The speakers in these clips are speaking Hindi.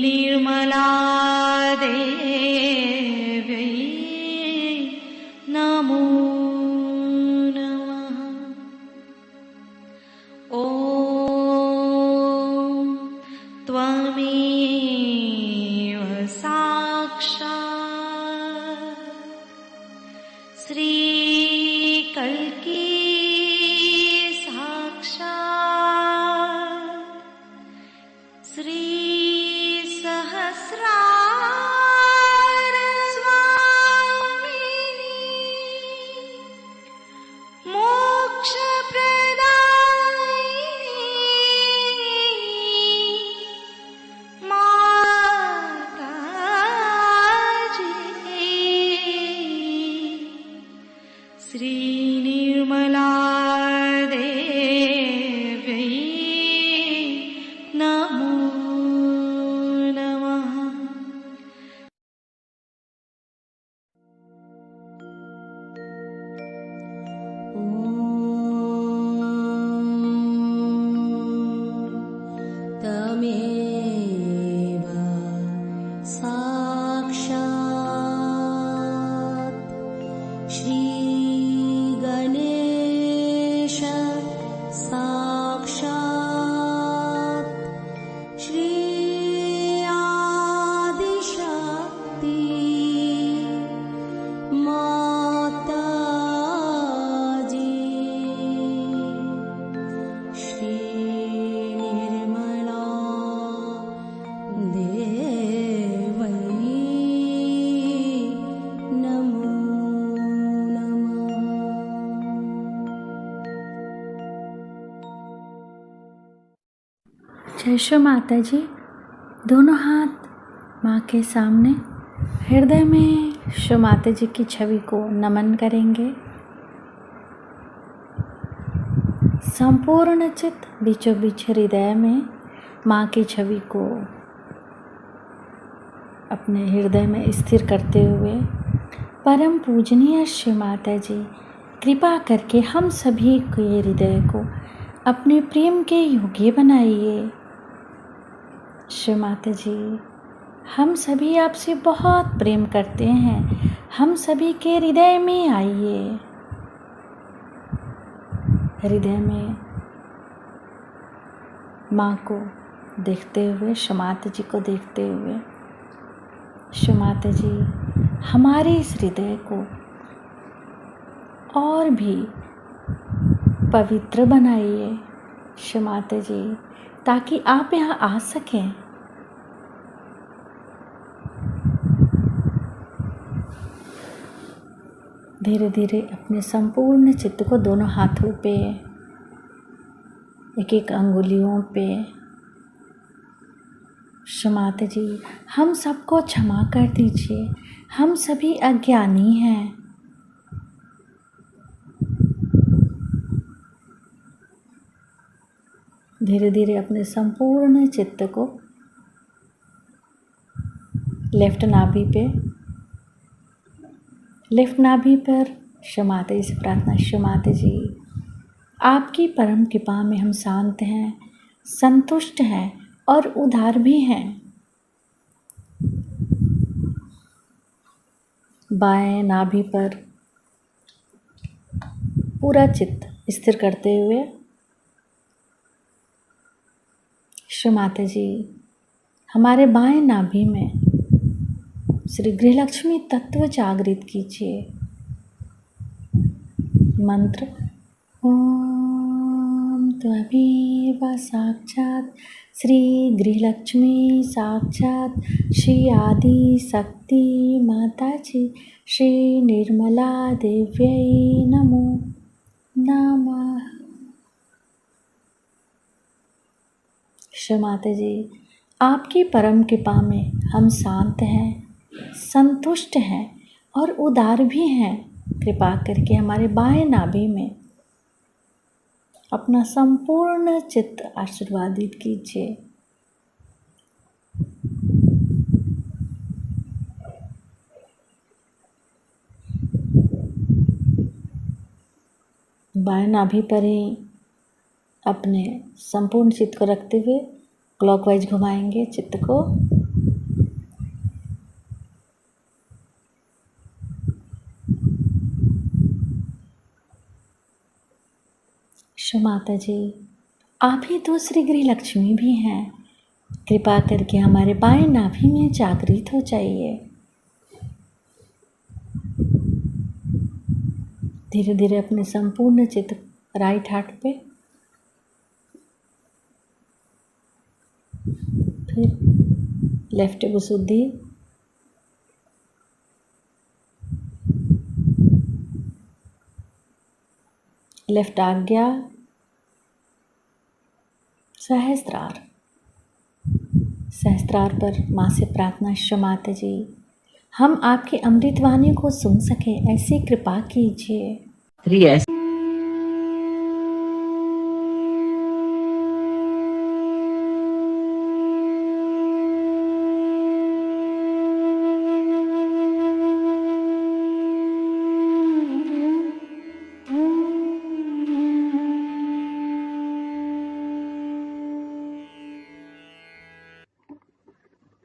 निर्मला देव्यै नमो नमः। ॐ त्वमेव साक्षात् श्रीकल्की साक्षात् श्रीसहस्रार स्वामिनी मोक्षप्रदायिनी माताजी श्रीनिर्मला देव्यै नमो नमः। तमेव साक्षात् श्रीगणेश साक्षात् श्री आदिशक्ति माताजी श्री निर्मला देवै नमो नमः। जय श्री माता जी। दोनों हाथ माँ के सामने हृदय में श्री माता जी की छवि को नमन करेंगे। संपूर्ण चित्त बीचों बीच हृदय में माँ की छवि को अपने हृदय में स्थिर करते हुए परम पूजनीय श्री माता जी कृपा करके हम सभी के हृदय को अपने प्रेम के योग्य बनाइए। श्री माता जी, हम सभी आपसे बहुत प्रेम करते हैं, हम सभी के हृदय में आइए। हृदय में माँ को देखते हुए, श्री माता जी को देखते हुए, श्री माता जी हमारे इस हृदय को और भी पवित्र बनाइए श्री माता जी, ताकि आप यहाँ आ सकें। धीरे धीरे अपने संपूर्ण चित्त को दोनों हाथों पे, एक एक अंगुलियों पे, श्री माता जी हम सबको क्षमा कर दीजिए, हम सभी अज्ञानी हैं। धीरे धीरे अपने संपूर्ण चित्त को लेफ्ट नाभि पर श्री माता जी से प्रार्थना। श्री माता जी, आपकी परम कृपा में हम शांत हैं, संतुष्ट हैं और उदार भी हैं। बाएं नाभि पर पूरा चित्त स्थिर करते हुए श्री माता जी हमारे बाएं नाभि में श्री गृहलक्ष्मी तत्व जागृत कीजिए। मंत्र ओम त्वमेव साक्षात् श्री गृहलक्ष्मी साक्षात् श्री आदि शक्ति माता जी श्री निर्मला देव्यै नमो नमः। श्री माता जी, आपकी परम कृपा में हम शांत हैं, संतुष्ट हैं और उदार भी हैं। कृपा करके हमारे बाएं नाभि में अपना संपूर्ण चित्त आशीर्वादित कीजिए। बाएं नाभि पर ही अपने संपूर्ण चित्त को रखते हुए क्लॉकवाइज घुमाएंगे चित्त को। शो माता जी, आप ही दूसरी गृह लक्ष्मी भी हैं। कृपा करके हमारे बाएं नाभि में जागृत हो जाइए। धीरे धीरे अपने संपूर्ण चित्त राइट हार्ट पे, फिर लेफ्ट विशुद्धि, लेफ्ट आज्ञा, सहस्त्रार। सहस्त्रार पर माँ से प्रार्थना, शो माता जी, हम आपकी अमृतवाणी को सुन सकें, ऐसी कृपा कीजिए। 3S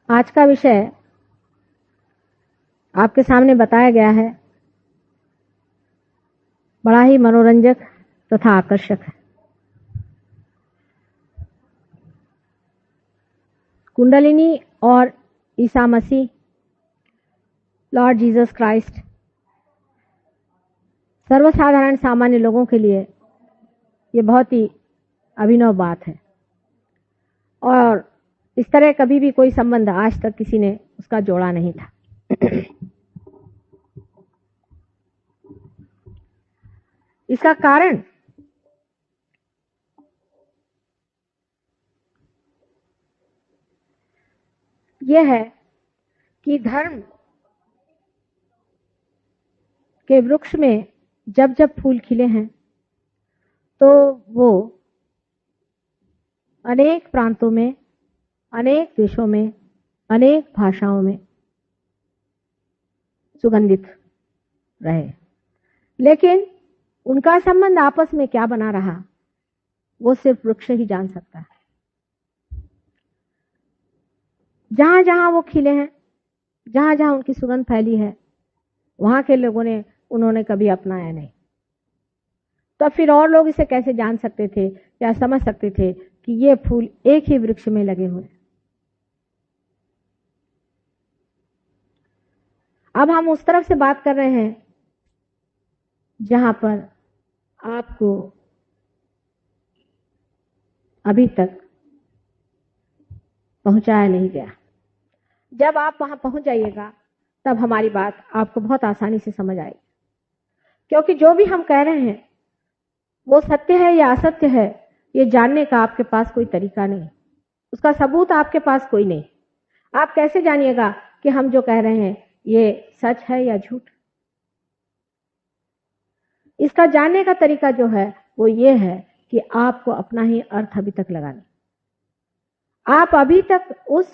आज का विषय आपके सामने बताया गया है, बड़ा ही मनोरंजक तथा आकर्षक है। कुंडलिनी और Isa Masih, Lord Jesus Christ, सर्वसाधारण सामान्य लोगों के लिए ये बहुत ही अभिनव बात है और इस तरह कभी भी कोई संबंध आज तक किसी ने उसका जोड़ा नहीं था। इसका कारण यह है कि धर्म के वृक्ष में जब जब फूल खिले हैं तो वो अनेक प्रांतों में, अनेक देशों में, अनेक भाषाओं में सुगंधित रहे, लेकिन उनका संबंध आपस में क्या बना रहा वो सिर्फ वृक्ष ही जान सकता है। जहां जहां वो खिले हैं, जहां जहां उनकी सुगंध फैली है, वहां के लोगों ने उन्होंने कभी अपनाया नहीं। तो फिर और लोग इसे कैसे जान सकते थे या समझ सकते थे कि ये फूल एक ही वृक्ष में लगे हुए हैं। अब हम उस तरफ से बात कर रहे हैं जहां पर आपको अभी तक पहुंचाया नहीं गया। जब आप वहां पहुंच जाइएगा तब हमारी बात आपको बहुत आसानी से समझ आएगी, क्योंकि जो भी हम कह रहे हैं वो सत्य है या असत्य है ये जानने का आपके पास कोई तरीका नहीं, उसका सबूत आपके पास कोई नहीं। आप कैसे जानिएगा कि हम जो कह रहे हैं ये सच है या झूठ? इसका जानने का तरीका जो है वो ये है कि आपको अपना ही अर्थ अभी तक लगाना। आप अभी तक उस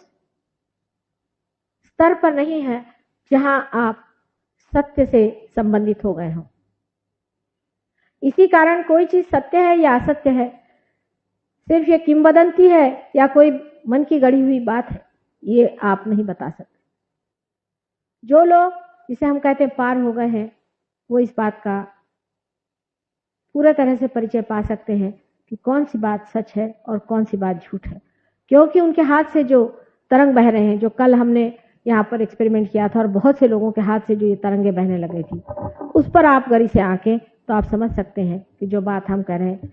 स्तर पर नहीं है जहां आप सत्य से संबंधित हो गए हो। इसी कारण कोई चीज सत्य है या असत्य है, सिर्फ ये किंवदंती है या कोई मन की गढ़ी हुई बात है, ये आप नहीं बता सकते। जो लोग जिसे हम कहते हैं पार हो गए हैं, वो इस बात का पूरे तरह से परिचय पा सकते हैं कि कौन सी बात सच है और कौन सी बात झूठ है, क्योंकि उनके हाथ से जो तरंग बह रहे हैं, जो कल हमने यहाँ पर एक्सपेरिमेंट किया था और बहुत से लोगों के हाथ से जो ये तरंगे बहने लगे थी, उस पर आप गरी से आंकें तो आप समझ सकते हैं कि जो बात हम कह रहे हैं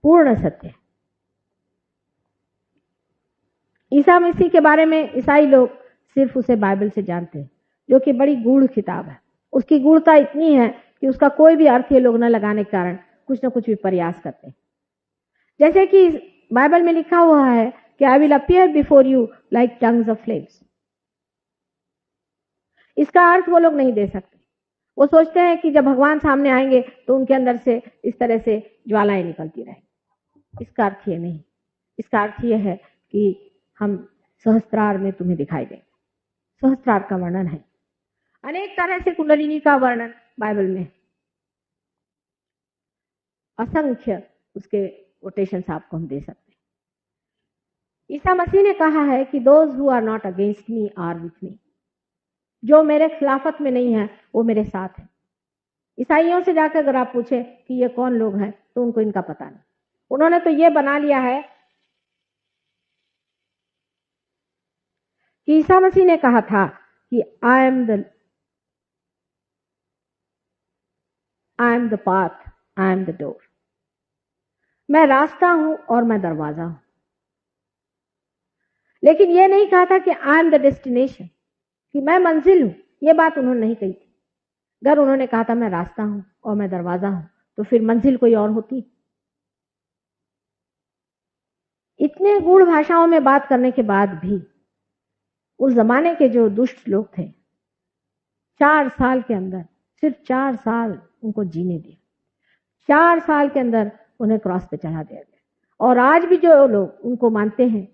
पूर्ण सत्य है। ईसा मसीह के बारे में ईसाई लोग सिर्फ उसे बाइबल से जानते हैं, जो कि बड़ी गूढ़ किताब है। उसकी गूढ़ता इतनी है कि उसका कोई भी अर्थ ये लोग न लगाने के कारण कुछ न कुछ भी प्रयास करते हैं। जैसे कि बाइबल में लिखा हुआ है कि I will appear before you like tongues of flames. इसका अर्थ वो लोग नहीं दे सकते। वो सोचते हैं कि जब भगवान सामने आएंगे तो उनके अंदर से इस तरह से ज्वालाएं निकलती रहेंगी। इसका अर्थ ये नहीं। इसका अर्थ ये है कि हम सहस्त्रार में तुम्हें दिखाई देंगे। सहस्त्रार का वर्णन है, अनेक तरह से कुंडलिनी का वर्णन बाइबल में, असंख्य उसके कोटेशंस आपको हम दे सकते हैं। ईसा मसीह ने कहा है कि those who are not against me are with me, जो मेरे खिलाफत में नहीं है वो मेरे साथ है। ईसाइयों से जाकर अगर आप पूछे कि ये कौन लोग हैं तो उनको इनका पता नहीं। उन्होंने तो ये बना लिया है कि ईसा मसीह ने कहा था कि I am the path, I am the door, मैं रास्ता हूं और मैं दरवाजा हूं। लेकिन यह नहीं कहा था कि आई एम द डेस्टिनेशन, कि मैं मंजिल हूं। यह बात उन्होंने नहीं कही थी। अगर उन्होंने कहा था मैं रास्ता हूं और मैं दरवाजा हूं तो फिर मंजिल कोई और होती। इतने गूढ़ भाषाओं में बात करने के बाद भी उस जमाने के जो दुष्ट लोग थे, 4 साल के अंदर, सिर्फ 4 साल उनको जीने दिया, 4 साल के अंदर उन्हें क्रॉस पे चढ़ा दिया गया। और आज भी जो लोग उनको मानते हैं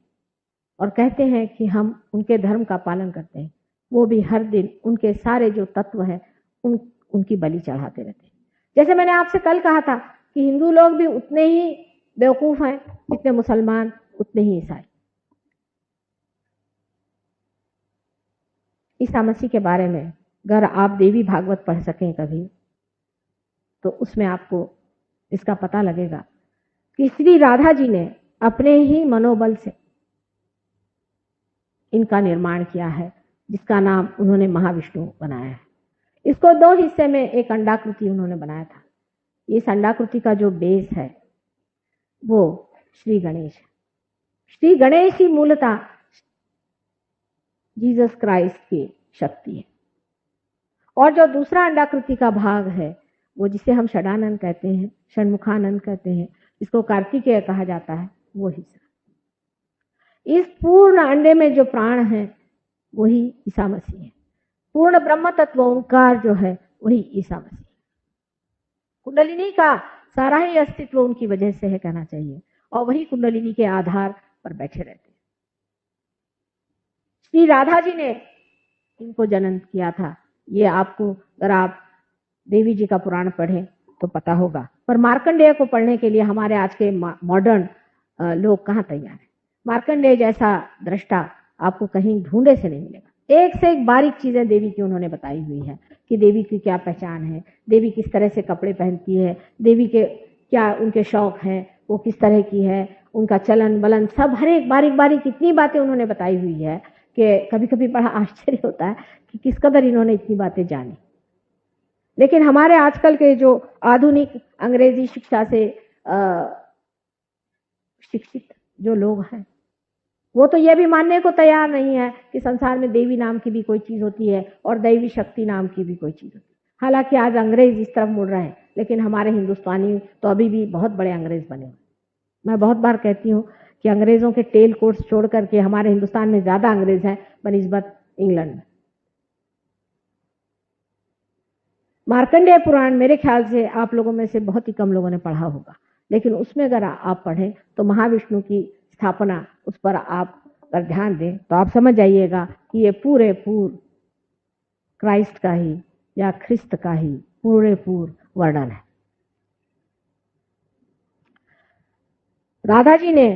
और कहते हैं कि हम उनके धर्म का पालन करते हैं, वो भी हर दिन उनके सारे जो तत्व हैं उनकी बलि चढ़ाते रहते हैं। जैसे मैंने आपसे कल कहा था कि हिंदू लोग भी उतने ही बेवकूफ हैं जितने मुसलमान, उतने ही ईसाई। ईसा मसीह के बारे में अगर आप देवी भागवत पढ़ सकें कभी, तो उसमें आपको इसका पता लगेगा कि श्री राधा जी ने अपने ही मनोबल से इनका निर्माण किया है, जिसका नाम उन्होंने महाविष्णु बनाया है। इसको 2 हिस्से में एक अंडाकृति उन्होंने बनाया था। इस अंडाकृति का जो बेस है वो श्री गणेश है। श्री गणेश ही मूलतः जीसस क्राइस्ट की शक्ति है। और जो दूसरा अंडाकृति का भाग है वो जिसे हम षडानंद कहते हैं, षण्मुखानंद कहते हैं, जिसको कार्तिकेय कहा जाता है, वो हिस्सा। इस पूर्ण अंडे में जो प्राण है वही ईसा मसीह है। पूर्ण ब्रह्म तत्व ओंकार जो है वही ईसा मसीह। कुंडलिनी का सारा ही अस्तित्व उनकी वजह से है कहना चाहिए, और वही कुंडलिनी के आधार पर बैठे रहते हैं। श्री राधा जी ने इनको जन्म किया था। ये आपको अगर आप देवी जी का पुराण पढ़ें तो पता होगा। पर मार्कंडेय को पढ़ने के लिए हमारे आज के मॉडर्न लोग कहाँ तैयार हैं। मार्कंडेय जैसा दृष्टा आपको कहीं ढूंढे से नहीं मिलेगा। एक से एक बारीक चीजें देवी की उन्होंने बताई हुई है कि देवी की क्या पहचान है, देवी किस तरह से कपड़े पहनती है, देवी के क्या उनके शौक हैं, वो किस तरह की है, उनका चलन बलन, सब हर एक बारीक बारीक इतनी बातें उन्होंने बताई हुई है कि कभी कभी बड़ा आश्चर्य होता है कि किस कदर इन्होंने इतनी बातें जानी। लेकिन हमारे आजकल के जो आधुनिक अंग्रेजी शिक्षा से शिक्षित जो लोग हैं, वो तो ये भी मानने को तैयार नहीं है कि संसार में देवी नाम की भी कोई चीज होती है और दैवी शक्ति नाम की भी कोई चीज होती है। हालांकि आज अंग्रेज इस तरफ मुड़ रहे हैं, लेकिन हमारे हिंदुस्तानी तो अभी भी बहुत बड़े अंग्रेज बने हुए। मैं बहुत बार कहती हूँ कि अंग्रेजों के टेल कोर्स छोड़ करके हमारे हिंदुस्तान में ज्यादा अंग्रेज हैं बनिस्बत इंग्लैंड में। मार्कंडेय पुराण मेरे ख्याल से आप लोगों में से बहुत ही कम लोगों ने पढ़ा होगा, लेकिन उसमें अगर आप पढ़ें तो महाविष्णु की स्थापना, उस पर आप अगर ध्यान दें तो आप समझ जाइएगा कि ये पूरे क्राइस्ट का ही या ख्रिस्त का ही पूरे वर्णन है। राधा जी ने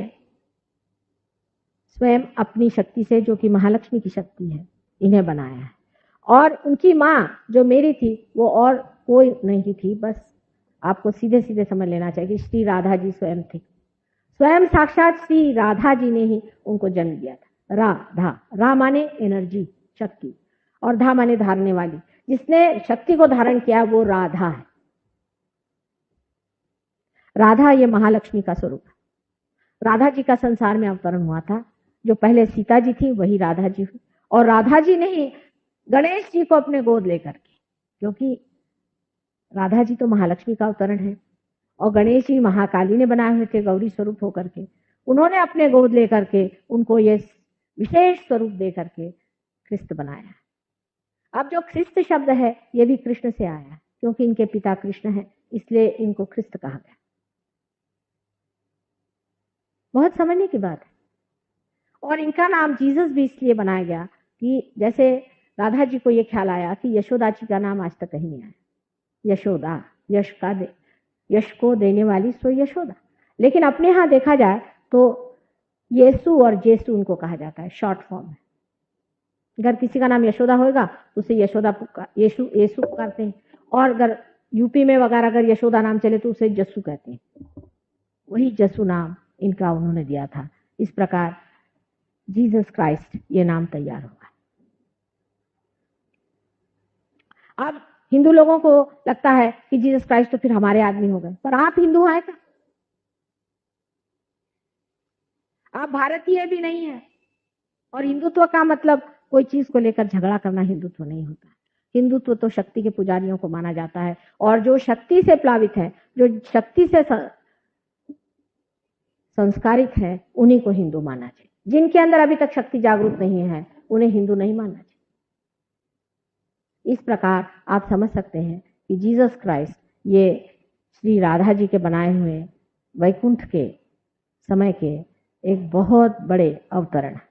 स्वयं अपनी शक्ति से, जो कि महालक्ष्मी की शक्ति है, इन्हें बनाया है। और उनकी माँ जो मेरी थी वो और कोई नहीं थी, बस आपको सीधे सीधे समझ लेना चाहिए कि श्री राधा जी स्वयं थी। स्वयं साक्षात श्री राधा जी ने ही उनको जन्म दिया था। राधा, रा माने एनर्जी, शक्ति, और धा माने धारने वाली। जिसने शक्ति को धारण किया वो राधा है। राधा ये महालक्ष्मी का स्वरूप है। राधा जी का संसार में अवतरण हुआ था। जो पहले सीता जी थी वही राधा जी हुई, और राधा जी ने ही गणेश जी को अपने गोद लेकर के, क्योंकि राधा जी तो महालक्ष्मी का अवतरण है और गणेश जी महाकाली ने बनाए हुए थे गौरी स्वरूप होकर के। उन्होंने अपने गोद लेकर के उनको ये विशेष स्वरूप दे करके ख्रिस्त बनाया। अब जो ख्रिस्त शब्द है ये भी कृष्ण से आया है, क्योंकि इनके पिता कृष्ण हैं, इसलिए इनको ख्रिस्त कहा गया। बहुत समझने की बात है। और इनका नाम जीसस भी इसलिए बनाया गया कि जैसे राधा जी को ये ख्याल आया कि यशोदा जी का नाम आज तक कहीं नहीं आया। यशोदा, यश को देने वाली सो यशोदा। लेकिन अपने यहाँ देखा जाए तो येसु और जेसु उनको कहा जाता है, शॉर्ट फॉर्म है। अगर किसी का नाम यशोदा होगा तो उसे यशोदा येसु येसु पुकारते हैं, और अगर यूपी में वगैरह अगर यशोदा नाम चले तो उसे जस्सू कहते हैं। वही जस्सू नाम इनका उन्होंने दिया था। इस प्रकार जीसस क्राइस्ट ये नाम तैयार हुआ। अब हिंदू लोगों को लगता है कि जीसस क्राइस्ट तो फिर हमारे आदमी हो गए, पर आप हिंदू हैं क्या? आप भारतीय भी नहीं है। और हिंदुत्व का मतलब कोई चीज को लेकर झगड़ा करना हिंदुत्व नहीं होता। हिंदुत्व तो शक्ति के पुजारियों को माना जाता है, और जो शक्ति से प्लावित है, जो शक्ति से संस्कारित है, उन्हीं को हिंदू माना चाहिए। जिनके अंदर अभी तक शक्ति जागरूक नहीं है उन्हें हिंदू नहीं मानना चाहिए। इस प्रकार आप समझ सकते हैं कि जीसस क्राइस्ट ये श्री राधा जी के बनाए हुए वैकुंठ के समय के एक बहुत बड़े अवतरण है।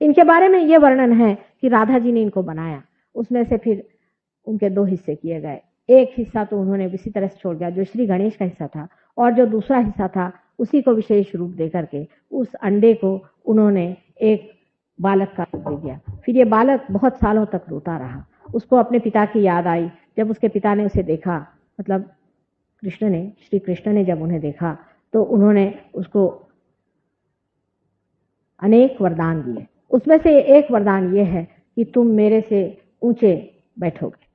इनके बारे में ये वर्णन है कि राधा जी ने इनको बनाया, उसमें से फिर उनके दो हिस्से किए गए। एक हिस्सा तो उन्होंने इसी तरह से छोड़ दिया जो श्री गणेश का हिस्सा था, और जो दूसरा हिस्सा था उसी को विशेष रूप दे करके उस अंडे को उन्होंने एक बालक का रूप दे दिया। फिर ये बालक बहुत सालों तक रोता रहा। उसको अपने पिता की याद आई। जब उसके पिता ने उसे देखा, मतलब श्री कृष्ण ने जब उन्हें देखा तो उन्होंने उसको अनेक वरदान दिए। उसमें से एक वरदान ये है कि तुम मेरे से ऊंचे बैठोगे।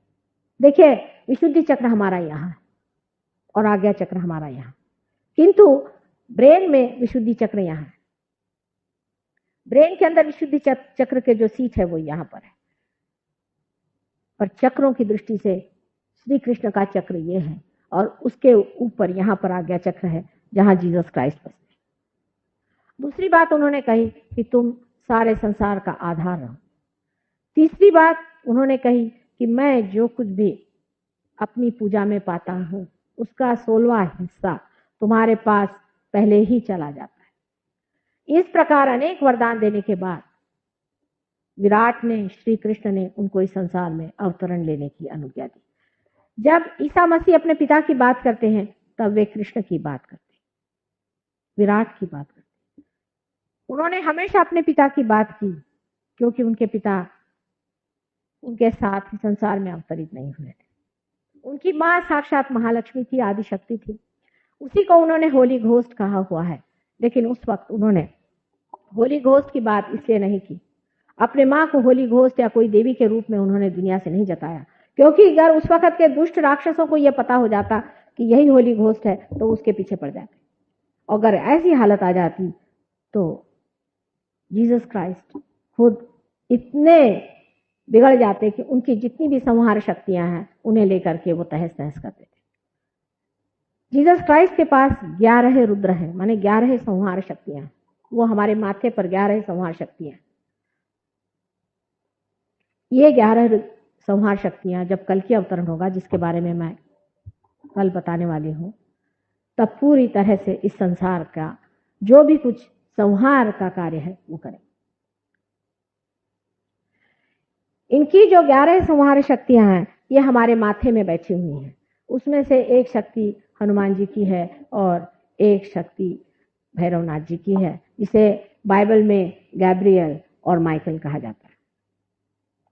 देखिए, विशुद्धि चक्र हमारा यहाँ है और आज्ञा चक्र हमारा यहाँ, किंतु ब्रेन में विशुद्धि चक्र यहाँ है। ब्रेन के अंदर विशुद्धि चक्र के जो सीट है वो यहाँ पर है, पर चक्रों की दृष्टि से श्री कृष्ण का चक्र ये है, और उसके ऊपर यहाँ पर आज्ञा चक्र है जहाँ जीसस क्राइस्ट बसते। दूसरी बात उन्होंने कही कि तुम सारे संसार का आधार रहो। तीसरी बात उन्होंने कही कि मैं जो कुछ भी अपनी पूजा में पाता हूँ उसका 16वां हिस्सा तुम्हारे पास पहले ही चला जाता है। इस प्रकार अनेक वरदान देने के बाद विराट ने, श्री कृष्ण ने उनको इस संसार में अवतरण लेने की अनुज्ञा दी। जब ईसा मसीह अपने पिता की बात करते हैं तब वे कृष्ण की बात करते हैं, विराट की बात करते हैं। उन्होंने हमेशा अपने पिता की बात की, क्योंकि उनके पिता उनके साथ ही संसार में अवतरित नहीं हुए थे। उनकी मां साक्षात महालक्ष्मी थी, आदि शक्ति थी। उसी को उन्होंने होली घोस्ट कहा हुआ है। लेकिन उस वक्त उन्होंने होली घोस्ट की बात इसलिए नहीं की, अपने मां को होली घोस्ट या कोई देवी के रूप में उन्होंने दुनिया से नहीं जताया, क्योंकि अगर उस वक्त के दुष्ट राक्षसों को यह पता हो जाता कि यही होली घोस्ट है तो उसके पीछे पड़ जाते। अगर ऐसी हालत आ जाती तो जीसस क्राइस्ट खुद इतने बिगड़ जाते कि उनकी जितनी भी संहार शक्तियां हैं उन्हें लेकर के वो तहस नहस करते थे। जीसस क्राइस्ट के पास 11 रुद्र है, माने 11 संहार शक्तियां। वो हमारे माथे पर 11 संहार शक्तियां। ये 11 संहार शक्तियां जब कल की अवतरण होगा, जिसके बारे में मैं कल बताने वाली हूं, तब पूरी तरह से इस संसार का जो भी कुछ संहार का कार्य है वो करें। इनकी जो 11 संहार शक्तियां हैं ये हमारे माथे में बैठी हुई हैं। उसमें से एक शक्ति हनुमान जी की है और एक शक्ति भैरवनाथ जी की है, जिसे बाइबल में गैब्रियल और माइकल कहा जाता है।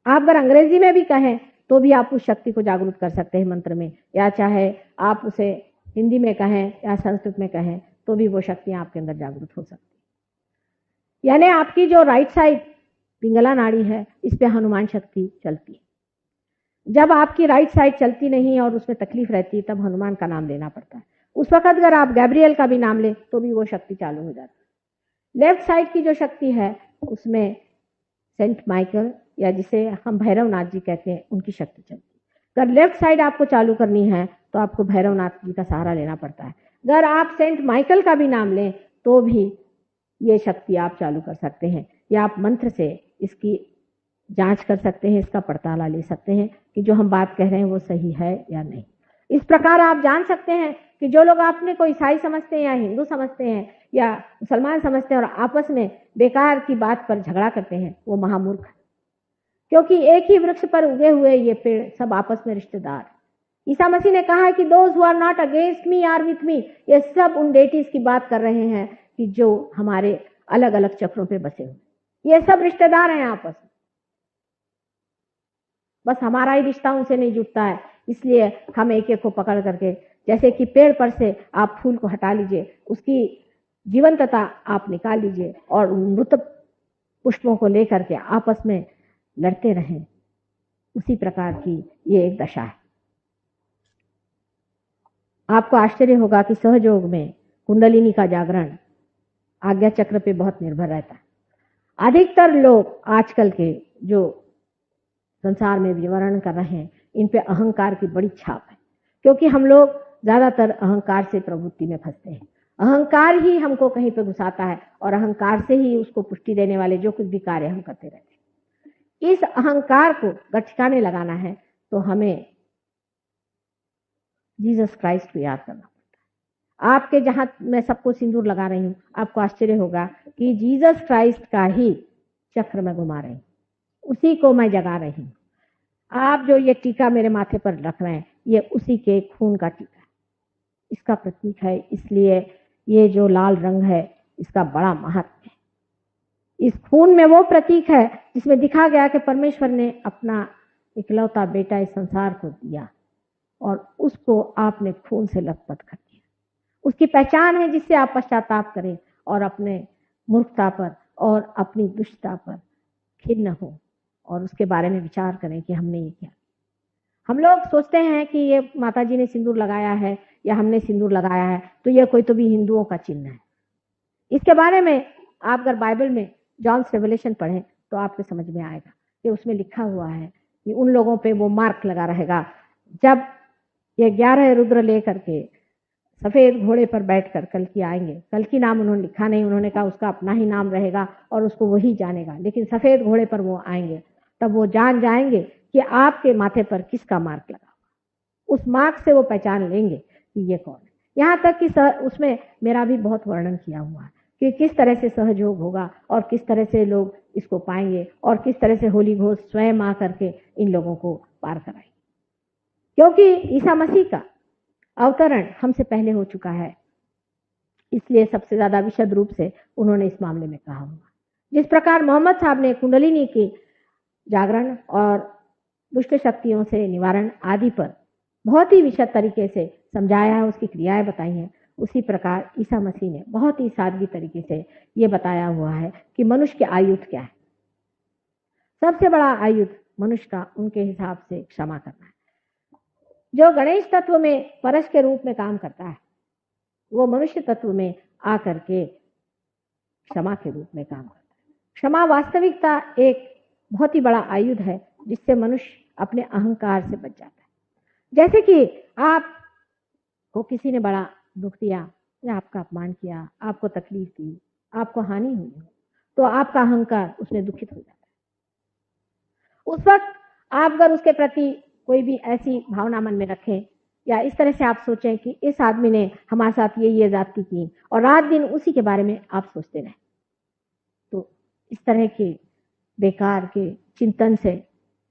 आप अगर अंग्रेजी में भी कहें तो भी आप उस शक्ति को जागरूक कर सकते हैं मंत्र में, या चाहे आप उसे हिंदी में कहें या संस्कृत में कहें तो भी वो शक्तियां आपके अंदर जागरूक हो सकती है। यानी आपकी जो राइट साइड पिंगला नाड़ी है, इस पे हनुमान शक्ति चलती है। जब आपकी राइट साइड चलती नहीं और उसमें तकलीफ रहती है तब हनुमान का नाम लेना पड़ता है। उस वक्त अगर आप गैब्रियल का भी नाम ले तो भी वो शक्ति चालू हो जाती है। लेफ्ट साइड की जो शक्ति है उसमें सेंट माइकल या जिसे हम भैरवनाथ जी कहते हैं उनकी शक्ति चलती है। अगर लेफ्ट साइड आपको चालू करनी है तो आपको भैरवनाथ जी का सहारा लेना पड़ता है। अगर आप सेंट माइकल का भी नाम लें तो भी ये शक्ति आप चालू कर सकते हैं, या आप मंत्र से इसकी जांच कर सकते हैं, इसका पड़ताला ले सकते हैं कि जो हम बात कह रहे हैं वो सही है या नहीं। इस प्रकार आप जान सकते हैं कि जो लोग अपने को ईसाई समझते हैं या हिंदू समझते हैं या मुसलमान समझते हैं और आपस में बेकार की बात पर झगड़ा करते हैं वो महामूर्ख है, क्योंकि एक ही वृक्ष पर उगे हुए ये पेड़ सब आपस में रिश्तेदार। ईसा मसीह ने कहा है कि those who are not against me are with me. ये सब उन डेटीज की बात कर रहे हैं कि जो हमारे अलग अलग चक्रों पे बसे हुए, ये सब रिश्तेदार हैं आपस में, बस हमारा ही रिश्ता उनसे नहीं जुड़ता है, इसलिए हम एक एक को पकड़ करके, जैसे कि पेड़ पर से आप फूल को हटा लीजिए, उसकी जीवंतता आप निकाल लीजिए और मृत पुष्पों को लेकर के आपस में लड़ते रहें, उसी प्रकार की ये एक दशा है। आपको आश्चर्य होगा कि सहयोग में कुंडलिनी का जागरण आज्ञा चक्र पे बहुत निर्भर रहता है। अधिकतर लोग आजकल के जो संसार में विवरण कर रहे हैं, इन पे अहंकार की बड़ी छाप है, क्योंकि हम लोग ज्यादातर अहंकार से प्रवृत्ति में फंसते हैं। अहंकार ही हमको कहीं पे घुसाता है और अहंकार से ही उसको पुष्टि देने वाले जो कुछ भी कार्य हम करते रहते हैं। इस अहंकार को ठिकाने लगाना है तो हमें जीसस क्राइस्ट को याद करना पड़ता है। आपके जहां मैं सबको सिंदूर लगा रही हूं, आपको आश्चर्य होगा कि जीसस क्राइस्ट का ही चक्र में घुमा रही हूं, उसी को मैं जगा रही हूं। आप जो ये टीका मेरे माथे पर रख रहे हैं, ये उसी के खून का टीका है, इसका प्रतीक है। इसलिए ये जो लाल रंग है, इसका बड़ा महत्व है। इस खून में वो प्रतीक है जिसमें दिखा गया कि परमेश्वर ने अपना इकलौता बेटा इस संसार को दिया और उसको आपने खून से लथपथ कर दिया। उसकी पहचान है जिससे आप पश्चाताप करें और अपने मूर्खता पर और अपनी दुष्टता पर खिन्न हो और उसके बारे में विचार करें कि हमने ये किया। हम लोग सोचते हैं कि ये माता जी ने सिंदूर लगाया है या हमने सिंदूर लगाया है तो ये कोई तो भी हिंदुओं का चिन्ह है। इसके बारे में आप अगर बाइबल में जॉन्स रेवलेशन पढ़ें तो आपको समझ में आएगा कि उसमें लिखा हुआ है कि उन लोगों पे वो मार्क लगा रहेगा जब ये 11 रुद्र लेकर के सफेद घोड़े पर बैठकर कल्कि आएंगे। कल्कि नाम उन्होंने लिखा नहीं, उन्होंने कहा उसका अपना ही नाम रहेगा और उसको वही जानेगा, लेकिन सफेद घोड़े पर वो आएंगे तब वो जान जाएंगे कि आपके माथे पर किसका मार्क लगा। उस मार्क से वो पहचान लेंगे कि ये कौन है। यहाँ तक कि उसमें मेरा भी बहुत वर्णन किया हुआ है कि किस तरह से सहयोग होगा और किस तरह से लोग इसको पाएंगे और किस तरह से होली घोष स्वयं आ करके इन लोगों को पार कराएंगे, क्योंकि ईसा मसीह का अवतरण हमसे पहले हो चुका है। इसलिए सबसे ज्यादा विशद रूप से उन्होंने इस मामले में कहा हुआ। जिस प्रकार मोहम्मद साहब ने कुंडलिनी की जागरण और दुष्ट शक्तियों से निवारण आदि पर बहुत ही विशद तरीके से समझाया है, उसकी क्रियाएं बताई हैं, उसी प्रकार ईसा मसीह ने बहुत ही सादगी तरीके से ये बताया हुआ है कि मनुष्य के आयुध क्या है। सबसे बड़ा आयुध मनुष्य का उनके हिसाब से क्षमा करना है। जो गणेश तत्व में परश के रूप में काम करता है, वो मनुष्य तत्व में आकर के क्षमा के रूप में काम करता है। क्षमा वास्तविकता एक बहुत ही बड़ा आयुध है जिससे मनुष्य अपने अहंकार से बच जाता है। जैसे कि आपको किसी ने बड़ा दुख दिया या आपका अपमान किया, आपको तकलीफ दी, आपको हानि हुई, तो आपका अहंकार उसमें दुखित हो जाता है। उस वक्त आप अगर उसके प्रति कोई भी ऐसी भावना मन में रखें या इस तरह से आप सोचें कि इस आदमी ने हमारे साथ ये ज्यादती की और रात दिन उसी के बारे में आप सोचते रहें, तो इस तरह के बेकार के चिंतन से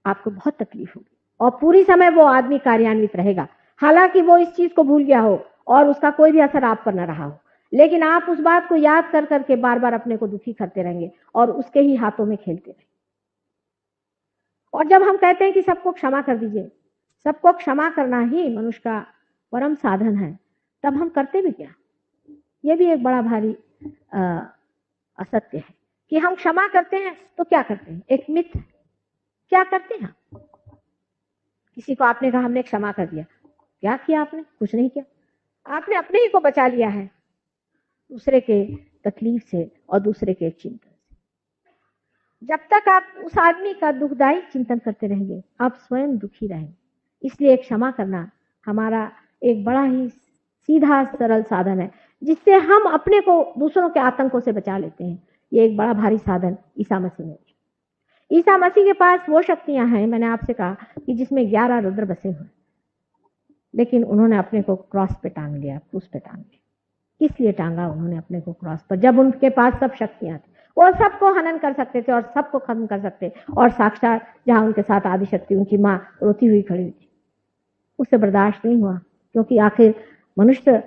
आपको बहुत तकलीफ होगी और पूरी समय वो आदमी कार्यान्वित रहेगा, हालांकि वो इस चीज को भूल गया हो और उसका कोई भी असर आप पर न रहा हो, लेकिन आप उस बात को याद कर करके बार बार अपने को दुखी करते रहेंगे और उसके ही हाथों में खेलते रहेंगे। और जब हम कहते हैं कि सबको क्षमा कर दीजिए, सबको क्षमा करना ही मनुष्य का परम साधन है, तब हम करते भी क्या? ये भी एक बड़ा भारी असत्य है कि हम क्षमा करते हैं तो क्या करते हैं, एक मिथ है। क्या करते हैं? किसी को आपने कहा हमने क्षमा कर दिया, क्या किया आपने? कुछ नहीं किया, आपने अपने ही को बचा लिया है दूसरे के तकलीफ से और दूसरे के चिंतन से। जब तक आप उस आदमी का दुखदायी चिंतन करते रहेंगे, आप स्वयं दुखी रहेंगे। इसलिए क्षमा करना हमारा एक बड़ा ही सीधा सरल साधन है जिससे हम अपने को दूसरों के आतंकों से बचा लेते हैं। ये एक बड़ा भारी साधन ईसा मसीह ने दिया। ईसा मसीह के पास वो शक्तियां हैं, मैंने आपसे कहा कि जिसमें 11 रुद्र बसे हुए, लेकिन उन्होंने अपने को क्रॉस पे टांग लिया, क्रूस पे टांग लिया। किस लिए टांगा उन्होंने अपने को क्रॉस पर? जब उनके पास सब शक्तियां थी, वो सबको हनन कर सकते थे और सबको खत्म कर सकते, और साक्षात जहां उनके साथ आदिशक्ति उनकी माँ रोती हुई खड़ी हुई थी, उससे बर्दाश्त नहीं हुआ, क्योंकि आखिर मनुष्य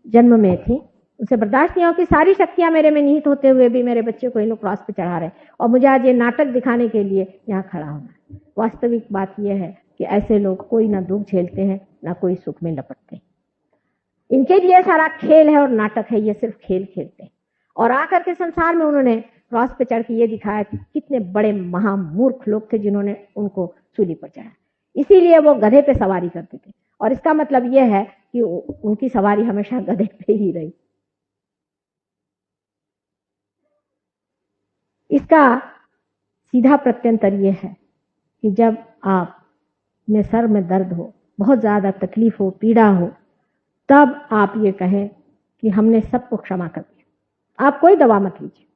जन्म में थी उसे बर्दाश्त नहीं हो कि सारी शक्तियां मेरे में निहित होते हुए भी मेरे बच्चे को इन लोग क्रॉस पे चढ़ा रहे हैं और मुझे आज ये नाटक दिखाने के लिए यहाँ खड़ा होना है। वास्तविक बात यह है कि ऐसे लोग कोई ना दुख झेलते हैं ना कोई सुख में लपटते हैं। इनके लिए सारा खेल है और नाटक है, ये सिर्फ खेल खेलते हैं। और आकर के संसार में उन्होंने क्रॉस पे चढ़ के ये दिखाया कि कितने बड़े महामूर्ख लोग थे जिन्होंने उनको सूली पर चढ़ाया। इसीलिए वो गधे पे सवारी करते थे और इसका मतलब यह है कि उनकी सवारी हमेशा गधे पे ही रही। इसका सीधा प्रत्यंतर यह है कि जब आप में सर में दर्द हो, बहुत ज्यादा तकलीफ हो, पीड़ा हो, तब आप ये कहें कि हमने सबको क्षमा कर दिया। आप कोई दवा मत लीजिए,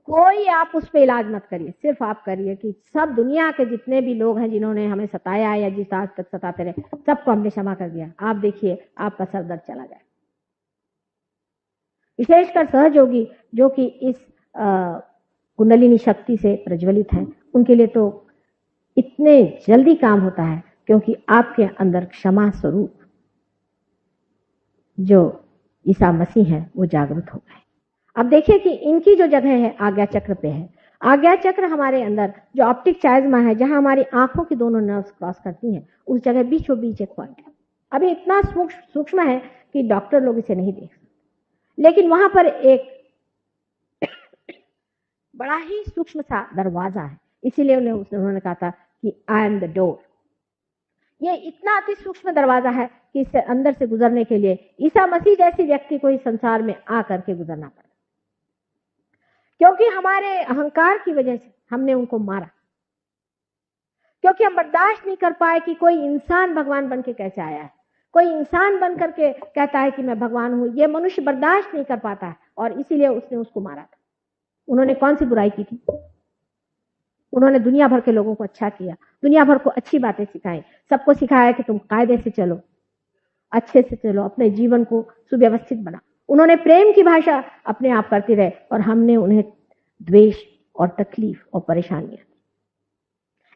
कोई आप उस पर इलाज मत करिए, सिर्फ आप करिए कि सब दुनिया के जितने भी लोग हैं जिन्होंने हमें सताया या जिस आज तक सताते रहे, सबको हमने क्षमा कर दिया। आप देखिए आपका सर दर्द चला जाए। विशेषकर सहयोगी जो कि इस कुंडलिनी शक्ति से प्रज्वलित हैं, उनके लिए तो इतने जल्दी काम होता है क्योंकि आपके अंदर क्षमा स्वरूप जो ईसा मसीह है वो जागृत हो गए। अब देखिए कि इनकी जो जगह है आज्ञा चक्र पे है। आज्ञा चक्र हमारे अंदर जो ऑप्टिक चाइज्मा है, जहां हमारी आंखों की दोनों नर्व्स क्रॉस करती हैं, उस जगह बीचों बीच एक पॉइंट है। अभी इतना सूक्ष्म है कि डॉक्टर लोग इसे नहीं देख सकते, लेकिन वहां पर एक बड़ा ही सूक्ष्म सा दरवाजा है। इसीलिए उन्होंने कहा था कि आई एम द डोर। ये इतना अति सूक्ष्म दरवाजा है कि इससे अंदर से गुजरने के लिए ईसा मसीह जैसे व्यक्ति को इस संसार में आकर के गुजरना पड़ा, क्योंकि हमारे अहंकार की वजह से हमने उनको मारा, क्योंकि हम बर्दाश्त नहीं कर पाए कि कोई इंसान भगवान बन के कैसे आया है। कोई इंसान बन करके कहता है कि मैं भगवान हूं, ये मनुष्य बर्दाश्त नहीं कर पाता है और इसीलिए उसने उसको मारा था। उन्होंने कौन सी बुराई की थी? उन्होंने दुनिया भर के लोगों को अच्छा किया, दुनिया भर को अच्छी बातें सिखाई, सबको सिखाया कि तुम कायदे से चलो, अच्छे से चलो, अपने जीवन को सुव्यवस्थित बना। उन्होंने प्रेम की भाषा अपने आप करते रहे और हमने उन्हें द्वेष और तकलीफ और परेशानियां।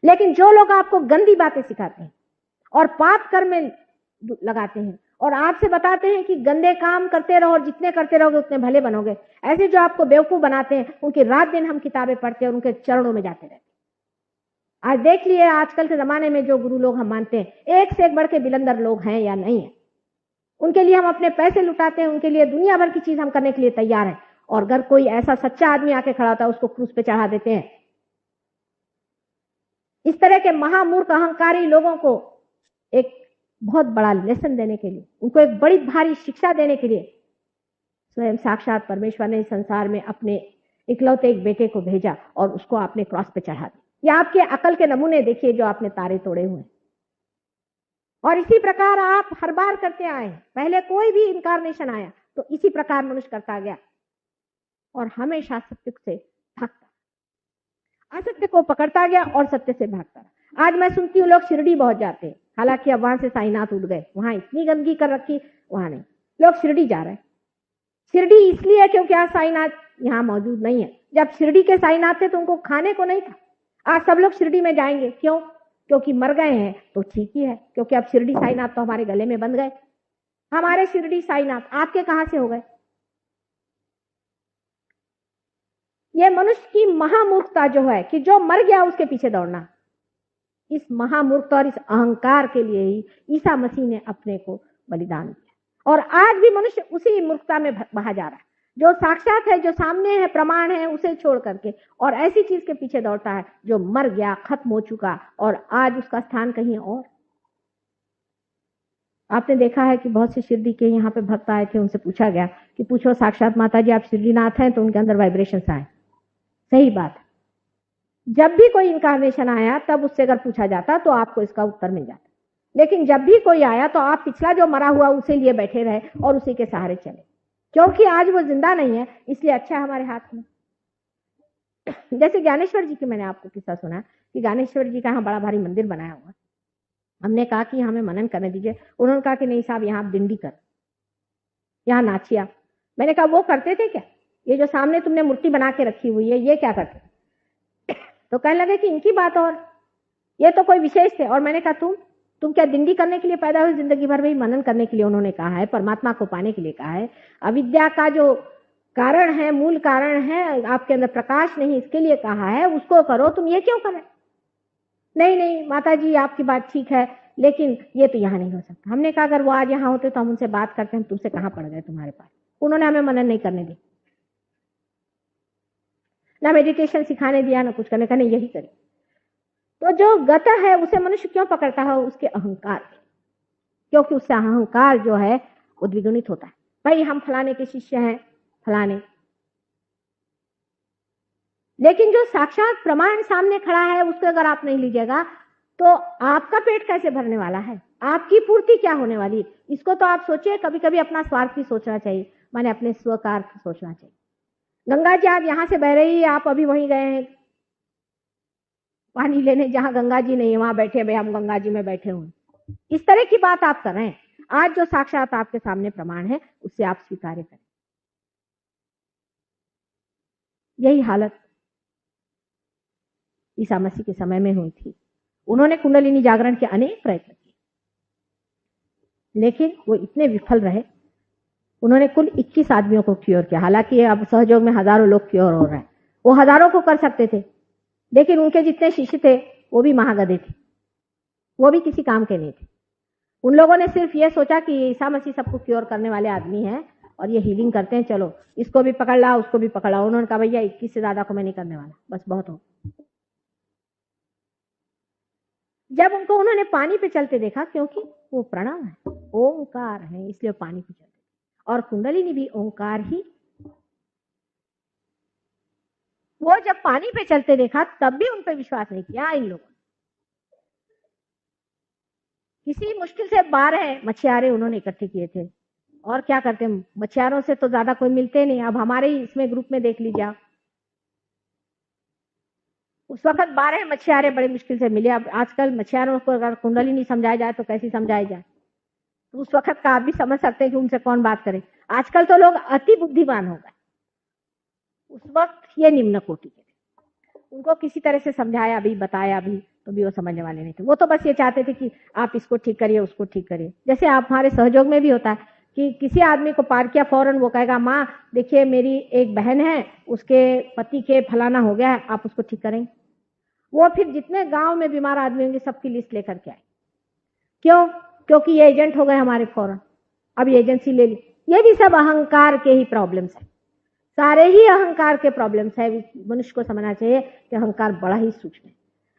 लेकिन जो लोग आपको गंदी बातें सिखाते हैं और पाप कर्म में लगाते हैं और आपसे बताते हैं कि गंदे काम करते रहो और जितने करते रहोगे उतने भले बनोगे, ऐसे जो आपको बेवकूफ बनाते हैं, उनकी रात दिन हम किताबें पढ़ते हैं और उनके चरणों में जाते रहते हैं। आज देख लिए आजकल के जमाने में जो गुरु लोग हम मानते हैं, एक से एक बढ़ के बिलंदर लोग हैं या नहीं है। उनके लिए हम अपने पैसे लुटाते हैं, उनके लिए दुनिया भर की चीज हम करने के लिए तैयार हैं, और अगर कोई ऐसा सच्चा आदमी आके खड़ा होता है उसको क्रूस पे चढ़ा देते हैं। इस तरह के महामूर्ख अहंकारी लोगों को एक बहुत बड़ा लेसन देने के लिए, उनको एक बड़ी भारी शिक्षा देने के लिए स्वयं साक्षात परमेश्वर ने इस संसार में अपने इकलौते एक बेटे को भेजा और उसको आपने क्रॉस पे चढ़ा दिया। या आपके अकल के नमूने देखिए जो आपने तारे तोड़े हुए हैं। और इसी प्रकार आप हर बार करते आए। पहले कोई भी इनकारनेशन आया तो इसी प्रकार मनुष्य करता गया और हमेशा सत्य से भागता, असत्य को पकड़ता गया और सत्य से भागता रहा। आज मैं सुनती हूँ लोग शिरडी बहुत जाते हैं, हालांकि अब वहां से साईनाथ उठ गए, वहां इतनी गंदगी कर रखी, वहां नहीं। लोग शिरडी जा रहे हैं। शिरडी इसलिए क्योंकि आज साईनाथ यहाँ मौजूद नहीं है। जब शिरडी के साईनाथ थे तो उनको खाने को नहीं था। आज सब लोग शिरडी में जाएंगे, क्यों? क्योंकि मर गए हैं तो ठीक ही है, क्योंकि अब शिरडी साईनाथ तो हमारे गले में बंध गए। हमारे शिरडी साईनाथ आपके कहां से हो गए? ये मनुष्य की महामूर्खता जो है कि जो मर गया उसके पीछे दौड़ना, इस महामूर्खता और इस अहंकार के लिए ही ईसा मसीह ने अपने को बलिदान दिया। और आज भी मनुष्य उसी मूर्खता में बहा जा रहा है। जो साक्षात है, जो सामने है, प्रमाण है, उसे छोड़ करके और ऐसी चीज के पीछे दौड़ता है जो मर गया, खत्म हो चुका और आज उसका स्थान कहीं और। आपने देखा है कि बहुत से शिरडी के यहाँ पे भक्त आए थे, उनसे पूछा गया कि पूछो साक्षात माता जी आप शिरडीनाथ हैं, तो उनके अंदर वाइब्रेशंस आए। सही बात। जब भी कोई इनकारनेशन आया तब उससे अगर पूछा जाता तो आपको इसका उत्तर मिल जाता, लेकिन जब भी कोई आया तो आप पिछला जो मरा हुआ उसे लिए बैठे रहे और उसी के सहारे चले, क्योंकि आज वो जिंदा नहीं है, इसलिए अच्छा है हमारे हाथ में। जैसे ज्ञानेश्वर जी की मैंने आपको किस्सा सुना कि ज्ञानेश्वर जी का यहाँ बड़ा भारी मंदिर बनाया हुआ। हमने कहा कि हमें मनन करने दीजिए। उन्होंने कहा कि नहीं साहब, यहाँ आप डिंडी कर, यहाँ नाचिए आप। मैंने कहा वो करते थे क्या? ये जो सामने तुमने मूर्ति बना के रखी हुई है ये क्या करते? तो कहने लगे कि इनकी बात और, ये तो कोई विशेष थे। और मैंने कहा तुम तुम क्या दिंडी करने के लिए पैदा हुए? जिंदगी भर में ही मनन करने के लिए उन्होंने कहा है, परमात्मा को पाने के लिए कहा है। अविद्या का जो कारण है, मूल कारण है, आपके अंदर प्रकाश नहीं, इसके लिए कहा है, उसको करो। तुम ये क्यों करें? नहीं नहीं माता जी आपकी बात ठीक है, लेकिन ये तो यहाँ नहीं हो सकता। हमने कहा अगर वो आज यहाँ होते तो हम उनसे बात करते, हम तुमसे कहाँ पड़ गए तुम्हारे पास। उन्होंने हमें मनन नहीं करने दी, ना मेडिटेशन सिखाने दिया, ना कुछ करने का, नहीं यही करें। तो जो गत है उसे मनुष्य क्यों पकड़ता है? उसके अहंकार, क्योंकि उससे अहंकार जो है वो द्विगुणित होता है। भाई हम फलाने के शिष्य हैं, फलाने, लेकिन जो साक्षात प्रमाण सामने खड़ा है उसको अगर आप नहीं लीजिएगा तो आपका पेट कैसे भरने वाला है? आपकी पूर्ति क्या होने वाली? इसको तो आप सोचिए। कभी कभी अपना स्वार्थ भी सोचना चाहिए, माने अपने स्वकार सोचना चाहिए। गंगा जी आज यहां से बह रही है, आप अभी वहीं गए हैं पानी लेने, जहां गंगा जी नहीं है वहां बैठे, भाई हम गंगा जी में बैठे हुए, इस तरह की बात आप कर रहे हैं। आज जो साक्षात आपके सामने प्रमाण है उससे आप स्वीकार करें। यही हालत ईसा मसीह के समय में हुई थी। उन्होंने कुंडलिनी जागरण के अनेक प्रयत्न किए, लेकिन वो इतने विफल रहे। उन्होंने कुल 21 आदमियों को क्योर किया। हालांकि अब सहयोग में हजारों लोग क्योर हो रहे हैं, वो हजारों को कर सकते थे, लेकिन उनके जितने शिष्य थे वो भी महागधे थे, वो भी किसी काम के नहीं थे। उन लोगों ने सिर्फ ये सोचा कि ईसा मसीह सबको क्योर करने वाले आदमी हैं और ये हीलिंग करते हैं, चलो इसको भी पकड़ ला, उसको भी पकड़ ला। उन्होंने कहा भैया 21 से ज्यादा को मैं नहीं करने वाला, बस बहुत हो। जब उनको उन्होंने पानी पे चलते देखा, क्योंकि वो प्रणव है, ओंकार है, इसलिए पानी पे चलते, और कुंडलिनी भी ओंकार ही। वो जब पानी पे चलते देखा तब भी उन पर विश्वास नहीं किया इन लोगों ने। किसी मुश्किल से 12 मछुआरे उन्होंने इकट्ठे किए थे, और क्या करते, मछुआरों से तो ज्यादा कोई मिलते नहीं। अब हमारे ही इसमें ग्रुप में देख लीजिए आप, उस वक्त 12 मछुआरे बड़े मुश्किल से मिले। अब आजकल मछुआरों को अगर कुंडलिनी समझाया जाए तो कैसी समझाई जाए? तो उस वक्त का आप भी समझ सकते हैं कि उनसे कौन बात करे। आजकल तो लोग अति बुद्धिमान हो गए, उस वक्त ये निम्न कोटि के थे। उनको किसी तरह से समझाया भी, बताया भी, तो भी वो समझने वाले नहीं थे। वो तो बस ये चाहते थे कि आप इसको ठीक करिए, उसको ठीक करिए। जैसे आप हमारे सहयोग में भी होता है कि किसी आदमी को पार किया, फौरन वो कहेगा माँ देखिए मेरी एक बहन है, उसके पति के फलाना हो गया है, आप उसको ठीक करेंगे। वो फिर जितने गांव में बीमार आदमी होंगे सबकी लिस्ट लेकर के आए। क्यों? क्योंकि ये एजेंट हो गए हमारे फौरन, अब ये एजेंसी ले ली। ये भी सब अहंकार के ही प्रॉब्लम्स है, सारे ही अहंकार के प्रॉब्लम्स है। मनुष्य को समझना चाहिए कि अहंकार बड़ा ही सूक्ष्म है।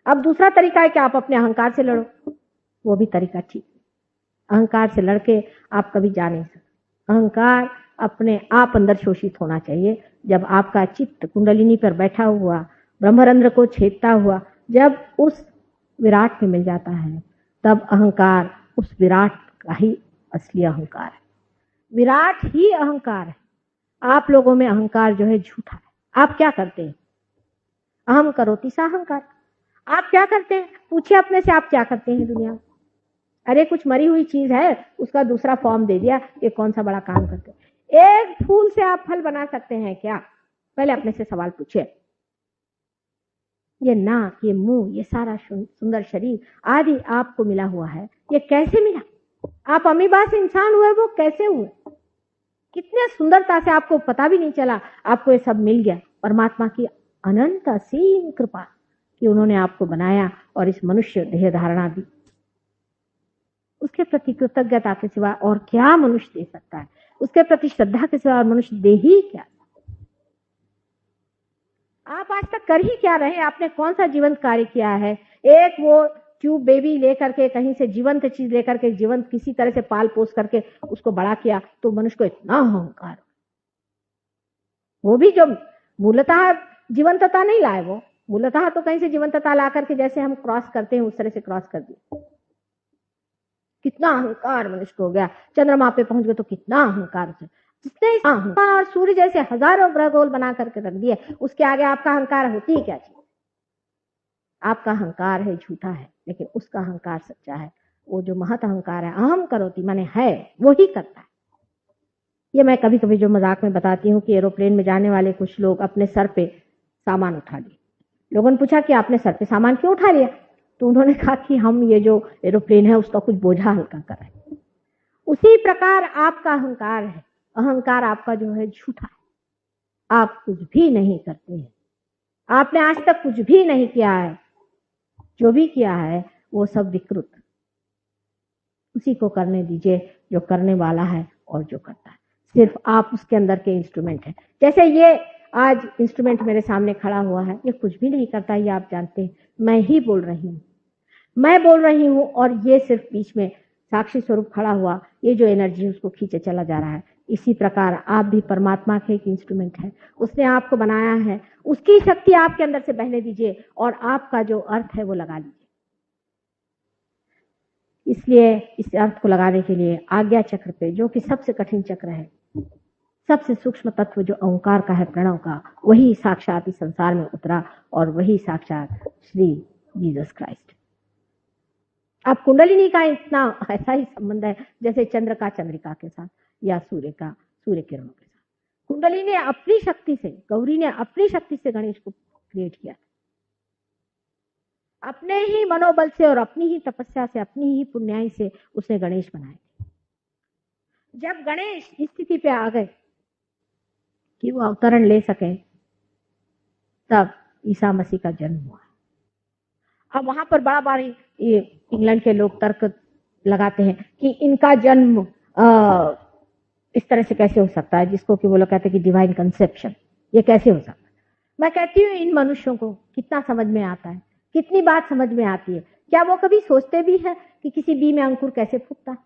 अब दूसरा तरीका है कि आप अपने अहंकार से लड़ो, वो भी तरीका ठीक है। अहंकार से लड़के आप कभी जा नहीं सकते। अहंकार अपने आप अंदर शोषित होना चाहिए। जब आपका चित्त कुंडलिनी पर बैठा हुआ, ब्रह्मरंध्र को छेदता हुआ जब उस विराट में मिल जाता है, तब अहंकार उस विराट का ही असली अहंकार है। विराट ही अहंकार है। आप लोगों में अहंकार जो है झूठा है। आप क्या करते हैं? अहम करोति सा अहंकार। आप क्या करते हैं? पूछिए अपने से, आप क्या करते हैं दुनिया में? अरे कुछ मरी हुई चीज है, उसका दूसरा फॉर्म दे दिया, ये कौन सा बड़ा काम करते हैं? एक फूल से आप फल बना सकते हैं क्या? पहले अपने से सवाल पूछिए। ये नाक, ये मुंह, ये सारा सुंदर शरीर आदि आपको मिला हुआ है, ये कैसे मिला? आप अमीबा से इंसान हुए, वो कैसे हुए? कितने सुंदरता से आपको पता भी नहीं चला, आपको ये सब मिल गया। परमात्मा की अनंत असीम कृपा कि उन्होंने आपको बनाया और इस मनुष्य देह धारणा दी। उसके प्रति कृतज्ञता के सिवा और क्या मनुष्य दे सकता है? उसके प्रति श्रद्धा के सिवा और मनुष्य दे ही क्या? आप आज तक कर ही क्या रहे? आपने कौन सा जीवंत कार्य किया है? एक वो ट्यूब बेबी लेकर के, कहीं से जीवंत चीज लेकर के, जीवंत किसी तरह से पाल पोस करके उसको बड़ा किया, तो मनुष्य को इतना अहंकार। वो भी जो मूलतः जीवंतता नहीं लाए, वो मूलतः तो कहीं से जीवंतता ला करके जैसे हम क्रॉस करते हैं उस तरह से क्रॉस कर दिया। कितना अहंकार मनुष्य को हो गया। चंद्रमा पे पहुंच गए तो कितना अहंकार है। जितने अहंकार और सूर्य जैसे हजारों ग्रह गोल बना करके रख दिए, उसके आगे आपका अहंकार होती है क्या चीज? आपका अहंकार है झूठा है, लेकिन उसका अहंकार सच्चा है। वो जो महत अहंकार है, अहम करोति माने है, वो ही करता है। ये मैं कभी कभी जो मजाक में बताती हूँ कि एरोप्लेन में जाने वाले कुछ लोग अपने सर पे सामान उठा लिए। लोगों ने पूछा कि आपने सर पे सामान क्यों उठा लिया? तो उन्होंने कहा कि हम ये जो एरोप्लेन है उसका कुछ बोझा हल्का करें। उसी प्रकार आपका अहंकार है। अहंकार आपका जो है झूठा है। आप कुछ भी नहीं करते हैं। आपने आज तक कुछ भी नहीं किया है। जो भी किया है वो सब विकृत। उसी को करने दीजिए जो करने वाला है और जो करता है। सिर्फ आप उसके अंदर के इंस्ट्रूमेंट हैं। जैसे ये आज इंस्ट्रूमेंट मेरे सामने खड़ा हुआ है, ये कुछ भी नहीं करता, ये आप जानते हैं। मैं ही बोल रही हूँ, मैं बोल रही हूँ, और ये सिर्फ बीच में साक्षी स्वरूप खड़ा हुआ, ये जो एनर्जी उसको खींचे चला जा रहा है। इसी प्रकार आप भी परमात्मा के एक इंस्ट्रूमेंट है। उसने आपको बनाया है, उसकी शक्ति आपके अंदर से बहने दीजिए और आपका जो अर्थ है वो लगा लीजिए। इसलिए इस अर्थ को लगाने के लिए आज्ञा चक्र पे, जो कि सबसे कठिन चक्र है, सबसे सूक्ष्म तत्व जो ओंकार का है, प्रणव का, वही साक्षात इस संसार में उतरा और वही साक्षात श्री जीसस क्राइस्ट। अब कुंडलिनी का इतना ऐसा ही संबंध है जैसे चंद्र का चंद्रिका के साथ या सूर्य का सूर्य किरणों के साथ। कुंडली ने अपनी शक्ति से, गौरी ने अपनी शक्ति से गणेश को क्रिएट किया, अपने ही मनोबल से और अपनी ही तपस्या से, अपनी ही पुण्याई से उसने गणेश बनाए। जब गणेश इस स्थिति पे आ गए कि वो अवतरण ले सके, तब ईसा मसीह का जन्म हुआ। अब वहां पर बड़ा बारी ये इंग्लैंड के लोग तर्क लगाते हैं कि इनका जन्म इस तरह से कैसे हो सकता है, जिसको कि वो लोग कहते हैं कि डिवाइन कंसेप्शन, ये कैसे हो सकता है। मैं कहती हूँ इन मनुष्यों को कितना समझ में आता है, कितनी बात समझ में आती है। क्या वो कभी सोचते भी है कि किसी बी में अंकुर कैसे फूटता है,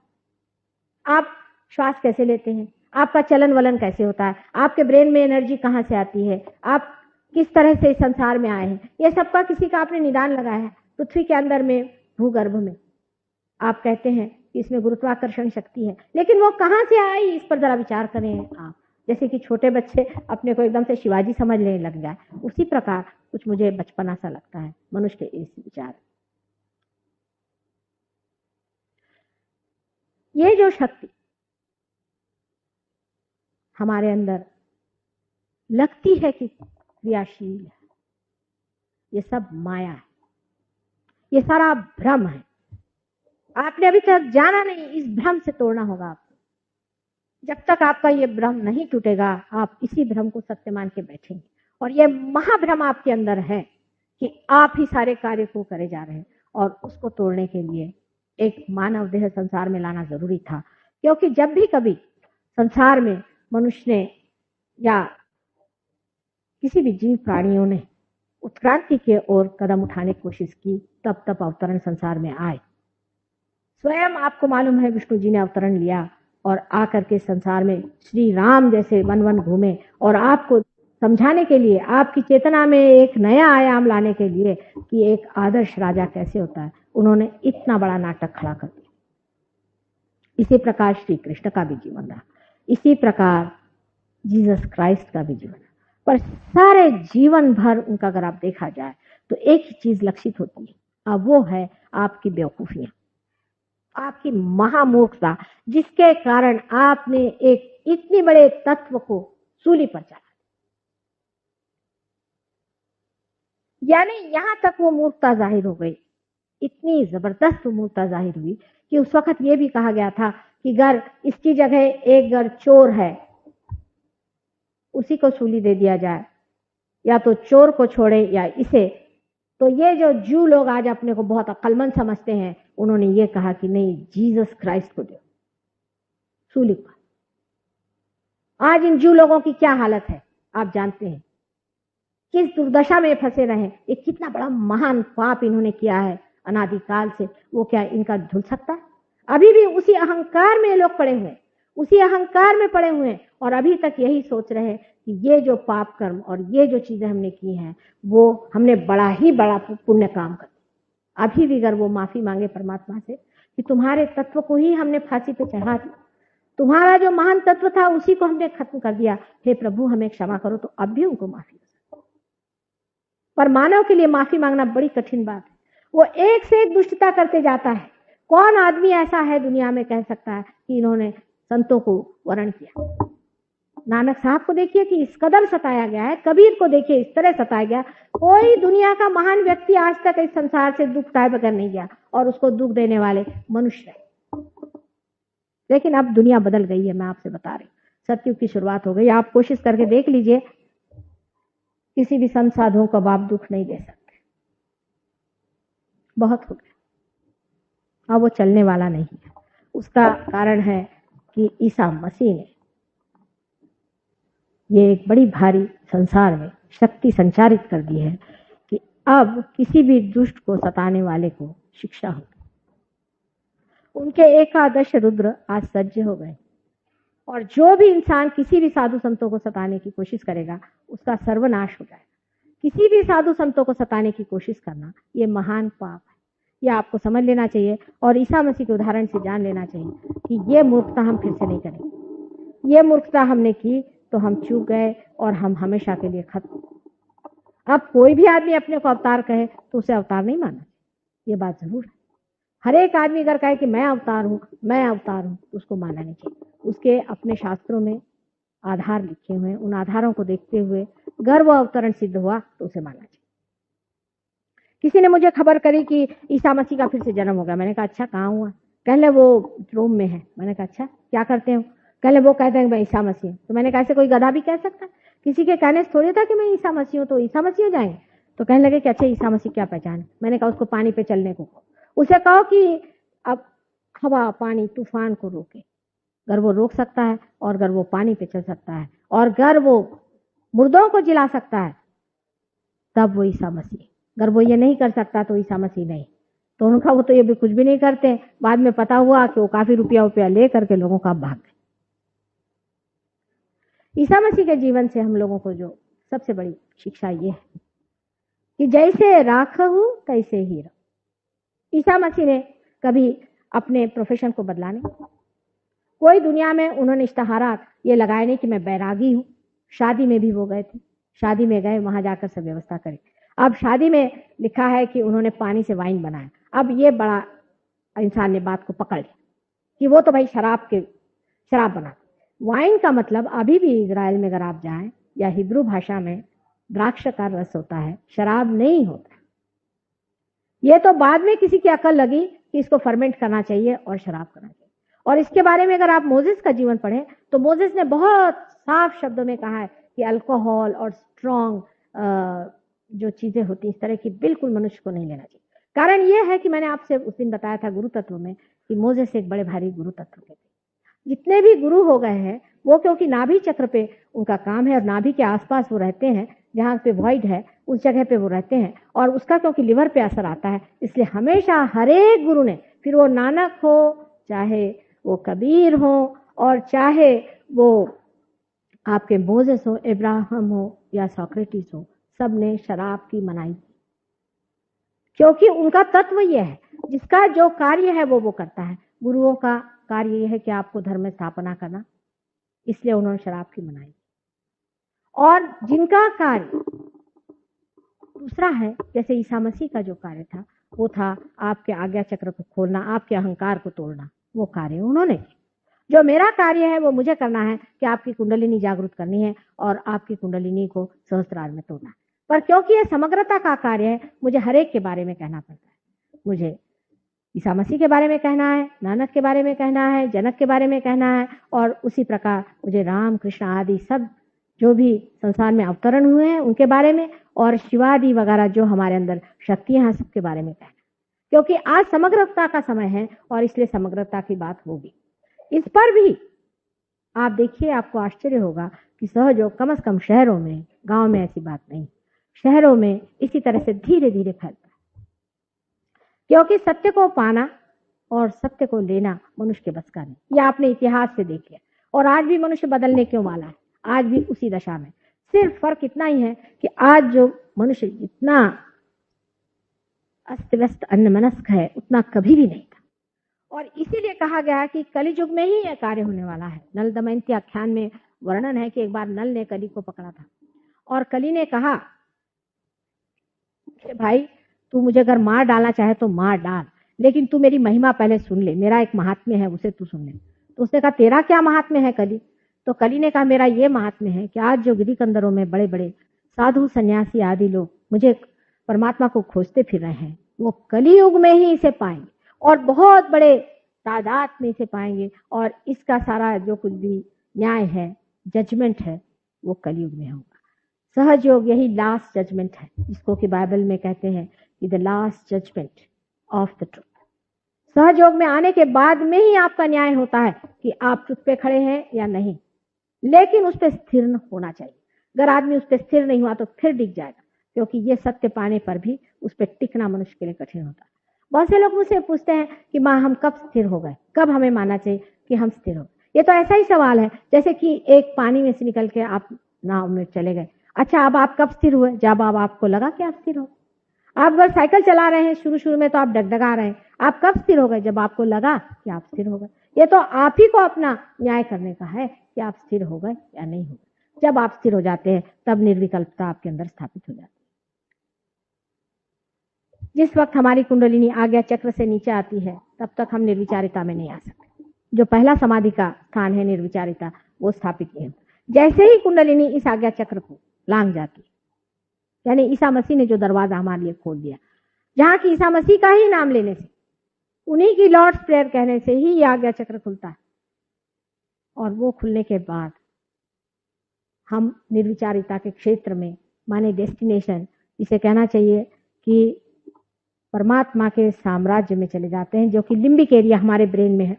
आप श्वास कैसे लेते हैं, आपका चलन वलन कैसे होता है, आपके ब्रेन में एनर्जी कहाँ से आती है, आप किस तरह से इस संसार में आए हैं, ये सबका किसी का आपने निदान लगाया है। पृथ्वी के अंदर में, भूगर्भ में, आप कहते हैं कि इसमें गुरुत्वाकर्षण शक्ति है, लेकिन वो कहाँ से आई, इस पर जरा विचार करें आप। जैसे कि छोटे बच्चे अपने को एकदम से शिवाजी समझने लग जाए, उसी प्रकार कुछ मुझे बचपना सा लगता है मनुष्य के इस विचार। ये जो शक्ति हमारे अंदर लगती है कि क्रियाशील है, ये सब माया है, ये सारा भ्रम है। आपने अभी तक जाना नहीं, इस भ्रम से तोड़ना होगा आपको। जब तक आपका ये भ्रम नहीं टूटेगा, आप इसी भ्रम को सत्य मान के बैठेंगे। और ये महाभ्रम आपके अंदर है कि आप ही सारे कार्य को करे जा रहे हैं, और उसको तोड़ने के लिए एक मानव देह संसार में लाना जरूरी था। क्योंकि जब भी कभी संसार में मनुष्य ने या किसी भी जीव प्राणियों ने उत्क्रांति की ओर कदम उठाने की कोशिश की, तब तब अवतरण संसार में आए। स्वयं आपको मालूम है विष्णु जी ने अवतरण लिया और आकर के संसार में श्री राम जैसे वन वन घूमे, और आपको समझाने के लिए, आपकी चेतना में एक नया आयाम लाने के लिए कि एक आदर्श राजा कैसे होता है, उन्होंने इतना बड़ा नाटक खड़ा कर दिया। इसी प्रकार श्री कृष्ण का भी जीवन रहा, इसी प्रकार जीसस क्राइस्ट का भी जीवन रहा। पर सारे जीवन भर उनका अगर आप देखा जाए तो एक ही चीज लक्षित होती है, अब वो है आपकी बेवकूफियां, आपकी महामूर्खता, जिसके कारण आपने एक इतने बड़े तत्व को सूली पर चढ़ा। यानी यहां तक वो मूर्खता जाहिर हो गई, इतनी जबरदस्त मूर्खता जाहिर हुई कि उस वक्त ये भी कहा गया था कि अगर इसकी जगह एक अगर चोर है, उसी को सूली दे दिया जाए, या तो चोर को छोड़े या इसे। तो ये जो जू लोग आज अपने को बहुत अक्लमंद समझते हैं, उन्होंने ये कहा कि नहीं, जीसस क्राइस्ट को दो सूली पर। आज इन जू लोगों की क्या हालत है आप जानते हैं, किस दुर्दशा में फंसे रहे। ये कितना बड़ा महान पाप इन्होंने किया है अनादिकाल से, वो क्या इनका धुल सकता है? अभी भी उसी अहंकार में लोग पड़े हुए हैं, उसी अहंकार में पड़े हुए हैं, और अभी तक यही सोच रहे हैं कि ये जो पाप कर्म और ये जो चीजें हमने की हैं, वो हमने बड़ा ही बड़ा पुण्य काम कर दिया। अभी भी अगर वो माफी मांगे परमात्मा से कि तुम्हारे तत्व को ही हमने फांसी पे चढ़ा दिया, तुम्हारा जो महान तत्व था उसी को हमने खत्म कर दिया, हे प्रभु हमें क्षमा करो, तो अब भी उनको माफी हो सकती। पर मानव के लिए माफी मांगना बड़ी कठिन बात है। वो एक से एक दुष्टता करते जाता है। कौन आदमी ऐसा है दुनिया में कह सकता है कि इन्होंने संतों को वर्ण किया? नानक साहब को देखिए कि इस कदर सताया गया है, कबीर को देखिए इस तरह सताया गया। कोई दुनिया का महान व्यक्ति आज तक इस संसार से दुख पाए बगैर नहीं गया, और उसको दुख देने वाले मनुष्य है। लेकिन अब दुनिया बदल गई है, मैं आपसे बता रही हूँ। सतयुग की शुरुआत हो गई। आप कोशिश करके देख लीजिए, किसी भी संत साधुओं को आप दुख नहीं दे सकते, बहुत हो गया। अब वो चलने वाला नहीं है। उसका कारण है कि ईसा मसीह ने ये एक बड़ी भारी संसार में शक्ति संचारित कर दी है कि अब किसी भी दुष्ट को सताने वाले को शिक्षा होगी। उनके एकादश रुद्र आज सज्ज हो गए, और जो भी इंसान किसी भी साधु संतों को सताने की कोशिश करेगा उसका सर्वनाश हो जाएगा। किसी भी साधु संतों को सताने की कोशिश करना ये महान पाप है, यह आपको समझ लेना चाहिए। और ईसा मसीह के उदाहरण से जान लेना चाहिए कि ये मूर्खता हम फिर से नहीं करेंगे। ये मूर्खता हमने की तो हम चूक गए और हम हमेशा के लिए खत्म। अब कोई भी आदमी अपने को अवतार कहे तो उसे अवतार नहीं माना, ये बात जरूर है। हर एक आदमी अगर कहे कि मैं अवतार हूं, मैं अवतार हूं, तो उसको मानना नहीं चाहिए। उसके अपने शास्त्रों में आधार लिखे हुए हैं, उन आधारों को देखते हुए अगर वो अवतरण सिद्ध हुआ तो उसे मानना चाहिए। किसी ने मुझे खबर करी कि ईसा मसीह का फिर से जन्म हो गया। मैंने कहा अच्छा, कहाँ हुआ? कहले वो रोम में है। मैंने कहा अच्छा, क्या करते हो? कहले वो कहते हैं मैं ईसा मसीह हूं। तो मैंने कहा ऐसे कोई गधा भी कह सकता है? किसी के कहने से थोड़ी था कि मैं ईसा मसीह हूं तो ईसा मसीह हो जाएंगे। तो कहने लगे कि अच्छा, ईसा मसीह क्या पहचान? मैंने कहा उसको पानी पे चलने को कहो। उसे कहो कि अब हवा पानी तूफान को रोके। अगर वो रोक सकता है, और अगर वो पानी पे चल सकता है, और अगर वो मुर्दों को जिला सकता है, तब वो ईसा मसीह। अगर वो ये नहीं कर सकता तो ईसा मसीह नहीं। तो उनका वो तो ये भी कुछ भी नहीं करते। बाद में पता हुआ कि वो काफी रुपया ले करके लोगों का भाग गए। ईसा मसीह के जीवन से हम लोगों को जो सबसे बड़ी शिक्षा ये है कि जैसे राख हूं तैसे ही रहो। ईसा मसीह ने कभी अपने प्रोफेशन को बदला नहीं। कोई दुनिया में उन्होंने इश्तहारात ये लगाए नहीं कि मैं बैरागी हूं। शादी में भी वो गए थे, शादी में गए, वहां जाकर सब व्यवस्था करें। अब शादी में लिखा है कि उन्होंने पानी से वाइन बनाया। अब ये बड़ा इंसान ने बात को पकड़ लिया कि वो तो भाई शराब बना। वाइन का मतलब अभी भी इजराइल में अगर आप जाएं या हिब्रू भाषा में द्राक्ष का रस होता है, शराब नहीं होता। ये तो बाद में किसी की अकल लगी कि इसको फर्मेंट करना चाहिए और शराब करना चाहिए। और इसके बारे में अगर आप मोजेस का जीवन पढ़ें तो मोजेस ने बहुत साफ शब्दों में कहा है कि अल्कोहल और स्ट्रॉन्ग जो चीजें होती हैं इस तरह की बिल्कुल मनुष्य को नहीं लेना चाहिए। कारण यह है कि मैंने आपसे उस दिन बताया था गुरु तत्व में कि मोजेस एक बड़े भारी गुरु तत्व के थे। जितने भी गुरु हो गए हैं वो क्योंकि नाभि चक्र पे उनका काम है और नाभि के आसपास वो रहते हैं, जहाँ पे वॉइड है उस जगह पे वो रहते हैं, और उसका क्योंकि लिवर पे असर आता है, इसलिए हमेशा हर एक गुरु ने, फिर वो नानक हो, चाहे वो कबीर हो, और चाहे वो आपके मोजेस हो, इब्राहिम हो या सोक्रेटिस हो, सब ने शराब की मनाही की। क्योंकि उनका तत्व यह है, जिसका जो कार्य है वो करता है। गुरुओं का कार्य यह है कि आपको धर्म में स्थापना करना, इसलिए उन्होंने शराब की मनाही। और जिनका कार्य दूसरा है, जैसे ईसा मसीह का जो कार्य था वो था आपके आज्ञा चक्र को खोलना, आपके अहंकार को तोड़ना, वो कार्य उन्होंने किया। जो मेरा कार्य है वो मुझे करना है कि आपकी कुंडलिनी जागृत करनी है और आपकी कुंडलिनी को सहस्त्रार में तोड़ना है। पर क्योंकि ये समग्रता का कार्य है, मुझे हर एक के बारे में कहना पड़ता है। मुझे ईसा मसीह के बारे में कहना है, नानक के बारे में कहना है, जनक के बारे में कहना है, और उसी प्रकार मुझे राम कृष्ण आदि सब जो भी संसार में अवतरण हुए हैं उनके बारे में, और शिवादि वगैरह जो हमारे अंदर शक्तियां हैं सबके बारे में कहना। क्योंकि आज समग्रता का समय है और इसलिए समग्रता की बात होगी। इस पर भी आप देखिए, आपको आश्चर्य होगा कि सहयोग कम से कम शहरों में, गांव में ऐसी बात नहीं, शहरों में इसी तरह से धीरे धीरे फैलता है। क्योंकि सत्य को पाना और सत्य को लेना मनुष्य के बस का नहीं। यह आपने इतिहास से देख लिया। और आज भी मनुष्य बदलने क्यों वाला है, आज भी उसी दशा में। सिर्फ फर्क इतना ही है कि आज जो मनुष्य जितना अस्त व्यस्त अन्यमनस्क है उतना कभी भी नहीं था। और इसीलिए कहा गया कि कलियुग में ही यह कार्य होने वाला है। नल दमयंती आख्यान में वर्णन है कि एक बार नल ने कली को पकड़ा था और कली ने कहा कि भाई तू मुझे अगर मार डालना चाहे तो मार डाल, लेकिन तू मेरी महिमा पहले सुन ले, मेरा एक महात्म्य है उसे तू सुन ले। तो उसने कहा तेरा क्या महात्म्य है कली? तो कली ने कहा मेरा ये महात्म्य है कि आज जो गिरी कंदरों में बड़े बड़े साधु सन्यासी आदि लोग मुझे परमात्मा को खोजते फिर रहे हैं, वो कलियुग में ही इसे पाएंगे और बहुत बड़े तादाद में इसे पाएंगे, और इसका सारा जो कुछ भी न्याय है, जजमेंट है, वो कलियुग में होगा। सहज योग यही लास्ट जजमेंट है, जिसको कि बाइबल में कहते हैं कि the last judgment of the truth. Sahaja Yoga में आने के बाद में ही आपका न्याय होता है कि आप ट्रुथ पे खड़े हैं या नहीं, लेकिन उस पर स्थिर होना चाहिए। अगर आदमी उस पर स्थिर नहीं हुआ तो फिर डिग जाएगा, क्योंकि ये सत्य पाने पर भी उस पर टिकना मनुष्य के लिए कठिन होता है। बहुत से लोग मुझसे पूछते हैं कि माँ हम कब स्थिर हो गए, कब हमें मानना चाहिए कि हम स्थिर हो गए। ये तो ऐसा ही सवाल है जैसे कि एक पानी में से निकल के आप नाव में चले गए। अच्छा, अब आप कब स्थिर हुए? जब आपको लगा कि आप स्थिर हो। आप अगर साइकिल चला रहे हैं, शुरू में तो आप डगडगा रहे हैं, आप कब स्थिर हो गए? जब आपको लगा कि आप स्थिर हो गए। ये तो आप ही को अपना न्याय करने का है कि आप स्थिर हो गए या नहीं हो गए। जब आप स्थिर हो जाते हैं तब निर्विकल्पता आपके अंदर स्थापित हो जाती है। जिस वक्त हमारी कुंडलिनी आज्ञा चक्र से नीचे आती है तब तक हम निर्विचारिता में नहीं आ सकते। जो पहला समाधि का स्थान है निर्विचारिता, वो स्थापित नहीं होता। जैसे ही कुंडलिनी इस आज्ञा चक्र को लांघ जाती है, यानी ईसा मसीह ने जो दरवाजा हमारे लिए खोल दिया, जहां की ईसा मसीह का ही नाम लेने से, उन्हीं की लॉर्ड्स प्रेयर कहने से ही ये आज्ञा चक्र खुलता है, और वो खुलने के बाद हम निर्विचारिता के क्षेत्र में, माने डेस्टिनेशन, इसे कहना चाहिए कि परमात्मा के साम्राज्य में चले जाते हैं, जो कि लिम्बिक एरिया हमारे ब्रेन में है।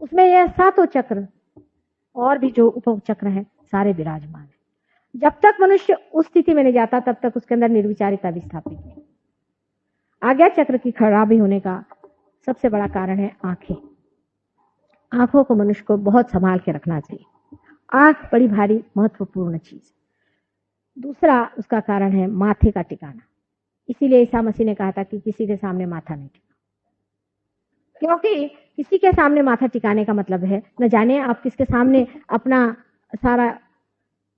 उसमें यह सातों चक्र और भी जो उप चक्र हैं सारे विराजमान हैं। जब तक मनुष्य उस स्थिति में नहीं जाता तब तक उसके अंदर निर्विचारिता भी स्थापित है। आज्ञा चक्र की खराबी होने का सबसे बड़ा कारण है आंखें। आंखों को मनुष्य को बहुत संभाल के रखना चाहिए। आंख बड़ी भारी महत्वपूर्ण चीज। दूसरा उसका कारण है माथे का टिकाना। इसीलिए ईसा मसीह ने कहा था कि किसी के सामने माथा नहीं टिका, क्योंकि किसी के सामने माथा टिकाने का मतलब है न जाने आप किसके सामने अपना सारा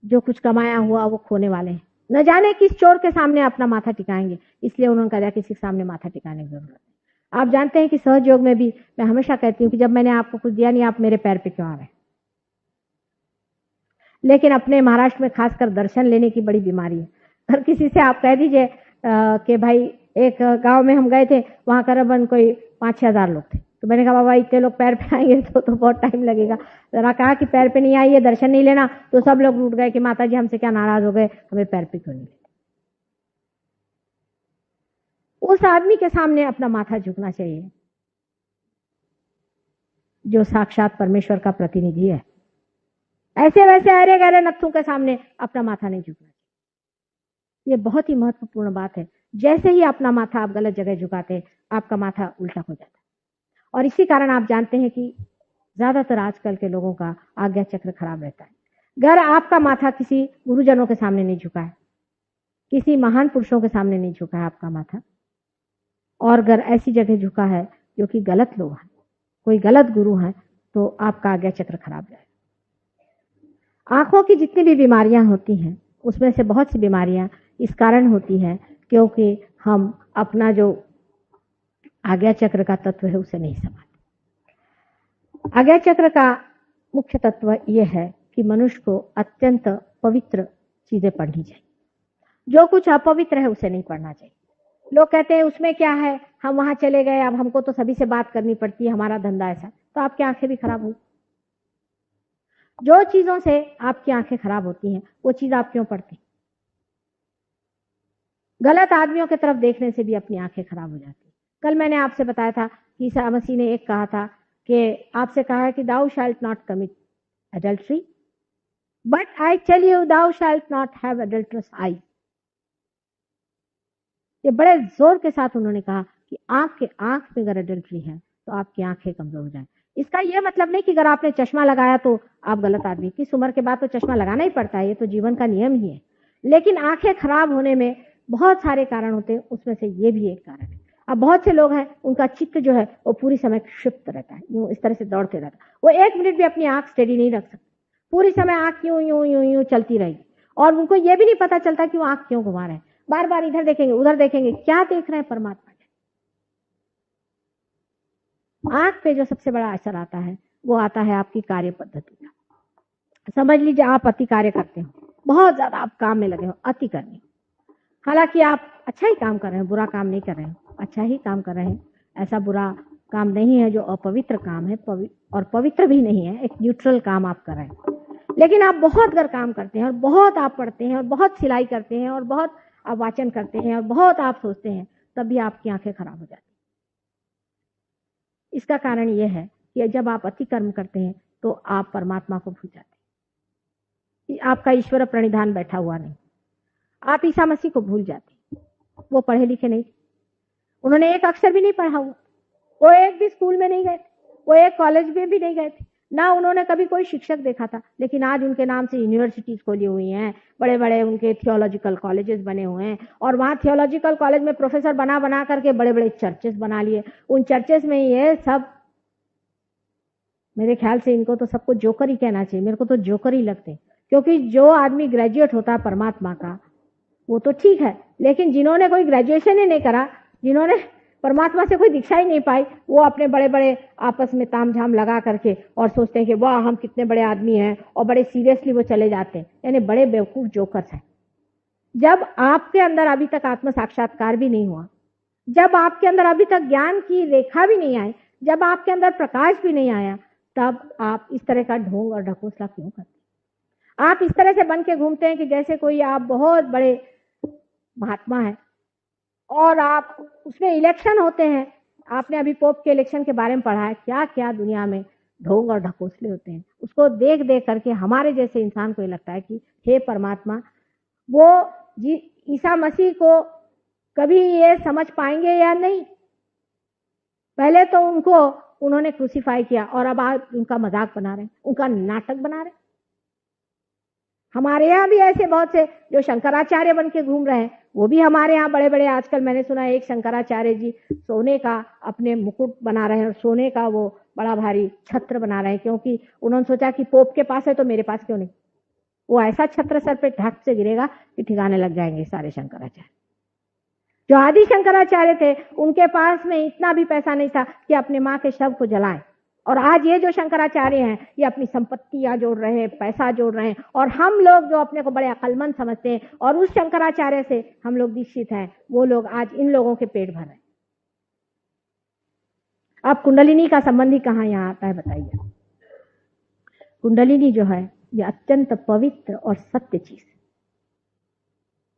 जो कुछ कमाया हुआ वो खोने वाले हैं, न जाने किस चोर के सामने अपना माथा टिकाएंगे। इसलिए उन्होंने कहा किसी के सामने माथा टिकाने की जरूरत है। आप जानते हैं कि सहज योग में भी मैं हमेशा कहती हूँ कि जब मैंने आपको कुछ दिया नहीं, आप मेरे पैर पे क्यों आ रहे हैं? लेकिन अपने महाराष्ट्र में खासकर दर्शन लेने की बड़ी बीमारी है। अगर किसी से आप कह दीजिए कि भाई एक गांव में हम गए थे, वहां करीबन कोई 5-6 हजार लोग थे, तो मैंने कहा बाबा इतने लोग पैर पे आएंगे तो बहुत टाइम लगेगा। जरा कहा कि पैर पे नहीं आइए, दर्शन नहीं लेना, तो सब लोग रूठ गए कि माता जी हमसे क्या नाराज हो गए, हमें पैर पे क्यों नहीं लेते। उस आदमी के सामने अपना माथा झुकना चाहिए जो साक्षात परमेश्वर का प्रतिनिधि है। ऐसे वैसे अरे गहरे नत्थों के सामने अपना माथा नहीं झुकना। ये बहुत ही महत्वपूर्ण बात है। जैसे ही अपना माथा आप गलत जगह झुकाते हैं, आपका माथा उल्टा हो जाता है। और इसी कारण आप जानते हैं कि ज्यादातर आजकल के लोगों का आज्ञा चक्र खराब रहता है। अगर आपका माथा किसी गुरुजनों के सामने नहीं झुका है, किसी महान पुरुषों के सामने नहीं झुका है आपका माथा, और अगर ऐसी जगह झुका है जो कि गलत लोग हैं, कोई गलत गुरु है, तो आपका आज्ञा चक्र खराब जाएगा। आंखों की जितनी भी बीमारियां होती हैं, उसमें से बहुत सी बीमारियां इस कारण होती हैं क्योंकि हम अपना जो आज्ञा चक्र का तत्व है उसे नहीं समझते। आज्ञा चक्र का मुख्य तत्व यह है कि मनुष्य को अत्यंत पवित्र चीजें पढ़नी चाहिए। जो कुछ अपवित्र है उसे नहीं पढ़ना चाहिए। लोग कहते हैं उसमें क्या है, हम वहां चले गए, अब हमको तो सभी से बात करनी पड़ती है, हमारा धंधा ऐसा, तो आपकी आंखें भी खराब हुई। जो चीजों से आपकी आंखें खराब होती हैं वो चीज आप क्यों पढ़ते? गलत आदमियों की तरफ देखने से भी अपनी आंखें खराब हो जाती हैं। कल मैंने आपसे बताया था कि ईसा मसीह ने एक कहा था कि आपसे कहा है कि thou shalt not commit adultery, but I tell you thou shalt not have adulterous eye. ये बड़े जोर के साथ उन्होंने कहा कि आंख में अगर एडल्ट्री है तो आपकी आंखें कमजोर हो जाए। इसका यह मतलब नहीं कि अगर आपने चश्मा लगाया तो आप गलत आदमी। किस उम्र के बाद तो चश्मा लगाना ही पड़ता है, ये तो जीवन का नियम ही है। लेकिन आंखें खराब होने में बहुत सारे कारण होते हैं, उसमें से ये भी एक कारण है। अब बहुत से लोग हैं उनका चित्त जो है वो पूरी समय क्षिप्त रहता है, यूं इस तरह से दौड़ते रहता है। वो 1 मिनट भी अपनी आंख स्टेडी नहीं रख सकते, पूरी समय आंख यूं यूं यूं यूं चलती रहेगी, और उनको ये भी नहीं पता चलता कि वो आंख क्यों घुमा रहे हैं। बार बार इधर देखेंगे उधर देखेंगे, क्या देख रहे हैं परमात्मा? आंख पे जो सबसे बड़ा असर आता है वो आता है आपकी कार्य पद्धति का। समझ लीजिए आप अति कार्य करते हो, बहुत ज्यादा आप काम में लगे हो, अति करने, हालांकि आप अच्छा ही काम कर रहे हैं, बुरा काम नहीं कर रहे हैं, अच्छा ही काम कर रहे हैं, ऐसा बुरा काम नहीं है जो अपवित्र काम है, और पवित्र भी नहीं है, एक न्यूट्रल काम आप कर रहे हैं। लेकिन आप बहुत घर काम करते हैं और बहुत आप पढ़ते हैं और बहुत सिलाई करते हैं और बहुत आप वाचन करते हैं और बहुत आप सोचते हैं, तब भी आपकी आंखें खराब हो जाती। इसका कारण यह है कि जब आप अति कर्म करते हैं तो आप परमात्मा को भूल जाते हैं, आपका ईश्वर प्रणिधान बैठा हुआ नहीं, आप ईसा मसीह को भूल जाते। वो पढ़े लिखे नहीं, उन्होंने एक अक्षर भी नहीं पढ़ा हुआ, वो एक भी स्कूल में नहीं गए थे, वो एक कॉलेज में भी नहीं गए थे, ना उन्होंने कभी कोई शिक्षक देखा था, लेकिन आज उनके नाम से यूनिवर्सिटीज खोली हुई हैं, बड़े बड़े उनके थियोलॉजिकल कॉलेजेस बने हुए हैं, और वहाँ थियोलॉजिकल कॉलेज में प्रोफेसर बना बना करके बड़े बड़े चर्चेस बना लिए। उन चर्चेस में ये सब, मेरे ख्याल से इनको तो सबको जोकर ही कहना चाहिए, मेरे को तो जोकर ही लगते हैं, क्योंकि जो आदमी ग्रेजुएट होता है परमात्मा का वो तो ठीक है, लेकिन जिन्होंने कोई ग्रेजुएशन ही नहीं करा, जिन्होंने परमात्मा से कोई दीक्षा ही नहीं पाई, वो अपने बड़े बड़े आपस में तामझाम लगा करके और सोचते हैं कि वाह हम कितने बड़े आदमी हैं, और बड़े सीरियसली वो चले जाते हैं, यानी बड़े बेवकूफ जोकर्स हैं। जब आपके अंदर अभी तक आत्म साक्षात्कार भी नहीं हुआ, जब आपके अंदर अभी तक ज्ञान की रेखा भी नहीं आई, जब आपके अंदर प्रकाश भी नहीं आया, तब आप इस तरह का ढोंग और ढकोसला क्यों करते? आप इस तरह से बन के घूमते हैं कि जैसे कोई आप बहुत बड़े महात्मा है, और आप उसमें इलेक्शन होते हैं। आपने अभी पोप के इलेक्शन के बारे में पढ़ा है, क्या क्या दुनिया में ढोंग और ढकोसले होते हैं। उसको देख देख करके हमारे जैसे इंसान को ये लगता है कि हे परमात्मा, वो ईसा मसीह को कभी ये समझ पाएंगे या नहीं। पहले तो उन्होंने क्रूसीफाई किया, और अब आप उनका मजाक बना रहे हैं, उनका नाटक बना रहे हैं। हमारे यहाँ भी ऐसे बहुत से जो शंकराचार्य बन के घूम रहे हैं, वो भी हमारे यहाँ बड़े बड़े, आजकल मैंने सुना एक शंकराचार्य जी सोने का अपने मुकुट बना रहे हैं और सोने का वो बड़ा भारी छत्र बना रहे हैं, क्योंकि उन्होंने सोचा कि पोप के पास है तो मेरे पास क्यों नहीं। वो ऐसा छत्र सर पे ढक से गिरेगा कि ठिकाने लग जाएंगे सारे शंकराचार्य। जो आदि शंकराचार्य थे उनके पास में इतना भी पैसा नहीं था कि अपने माँ के शव को जलाएं, और आज ये जो शंकराचार्य हैं ये अपनी संपत्तियां जोड़ रहे हैं, पैसा जोड़ रहे हैं, और हम लोग जो अपने को बड़े अक्लमंद समझते हैं और उस शंकराचार्य से हम लोग दीक्षित हैं, वो लोग आज इन लोगों के पेट भर रहे हैं। अब कुंडलिनी का संबंधी कहाँ यहाँ आता है बताइए। कुंडलिनी जो है ये अत्यंत पवित्र और सत्य चीज,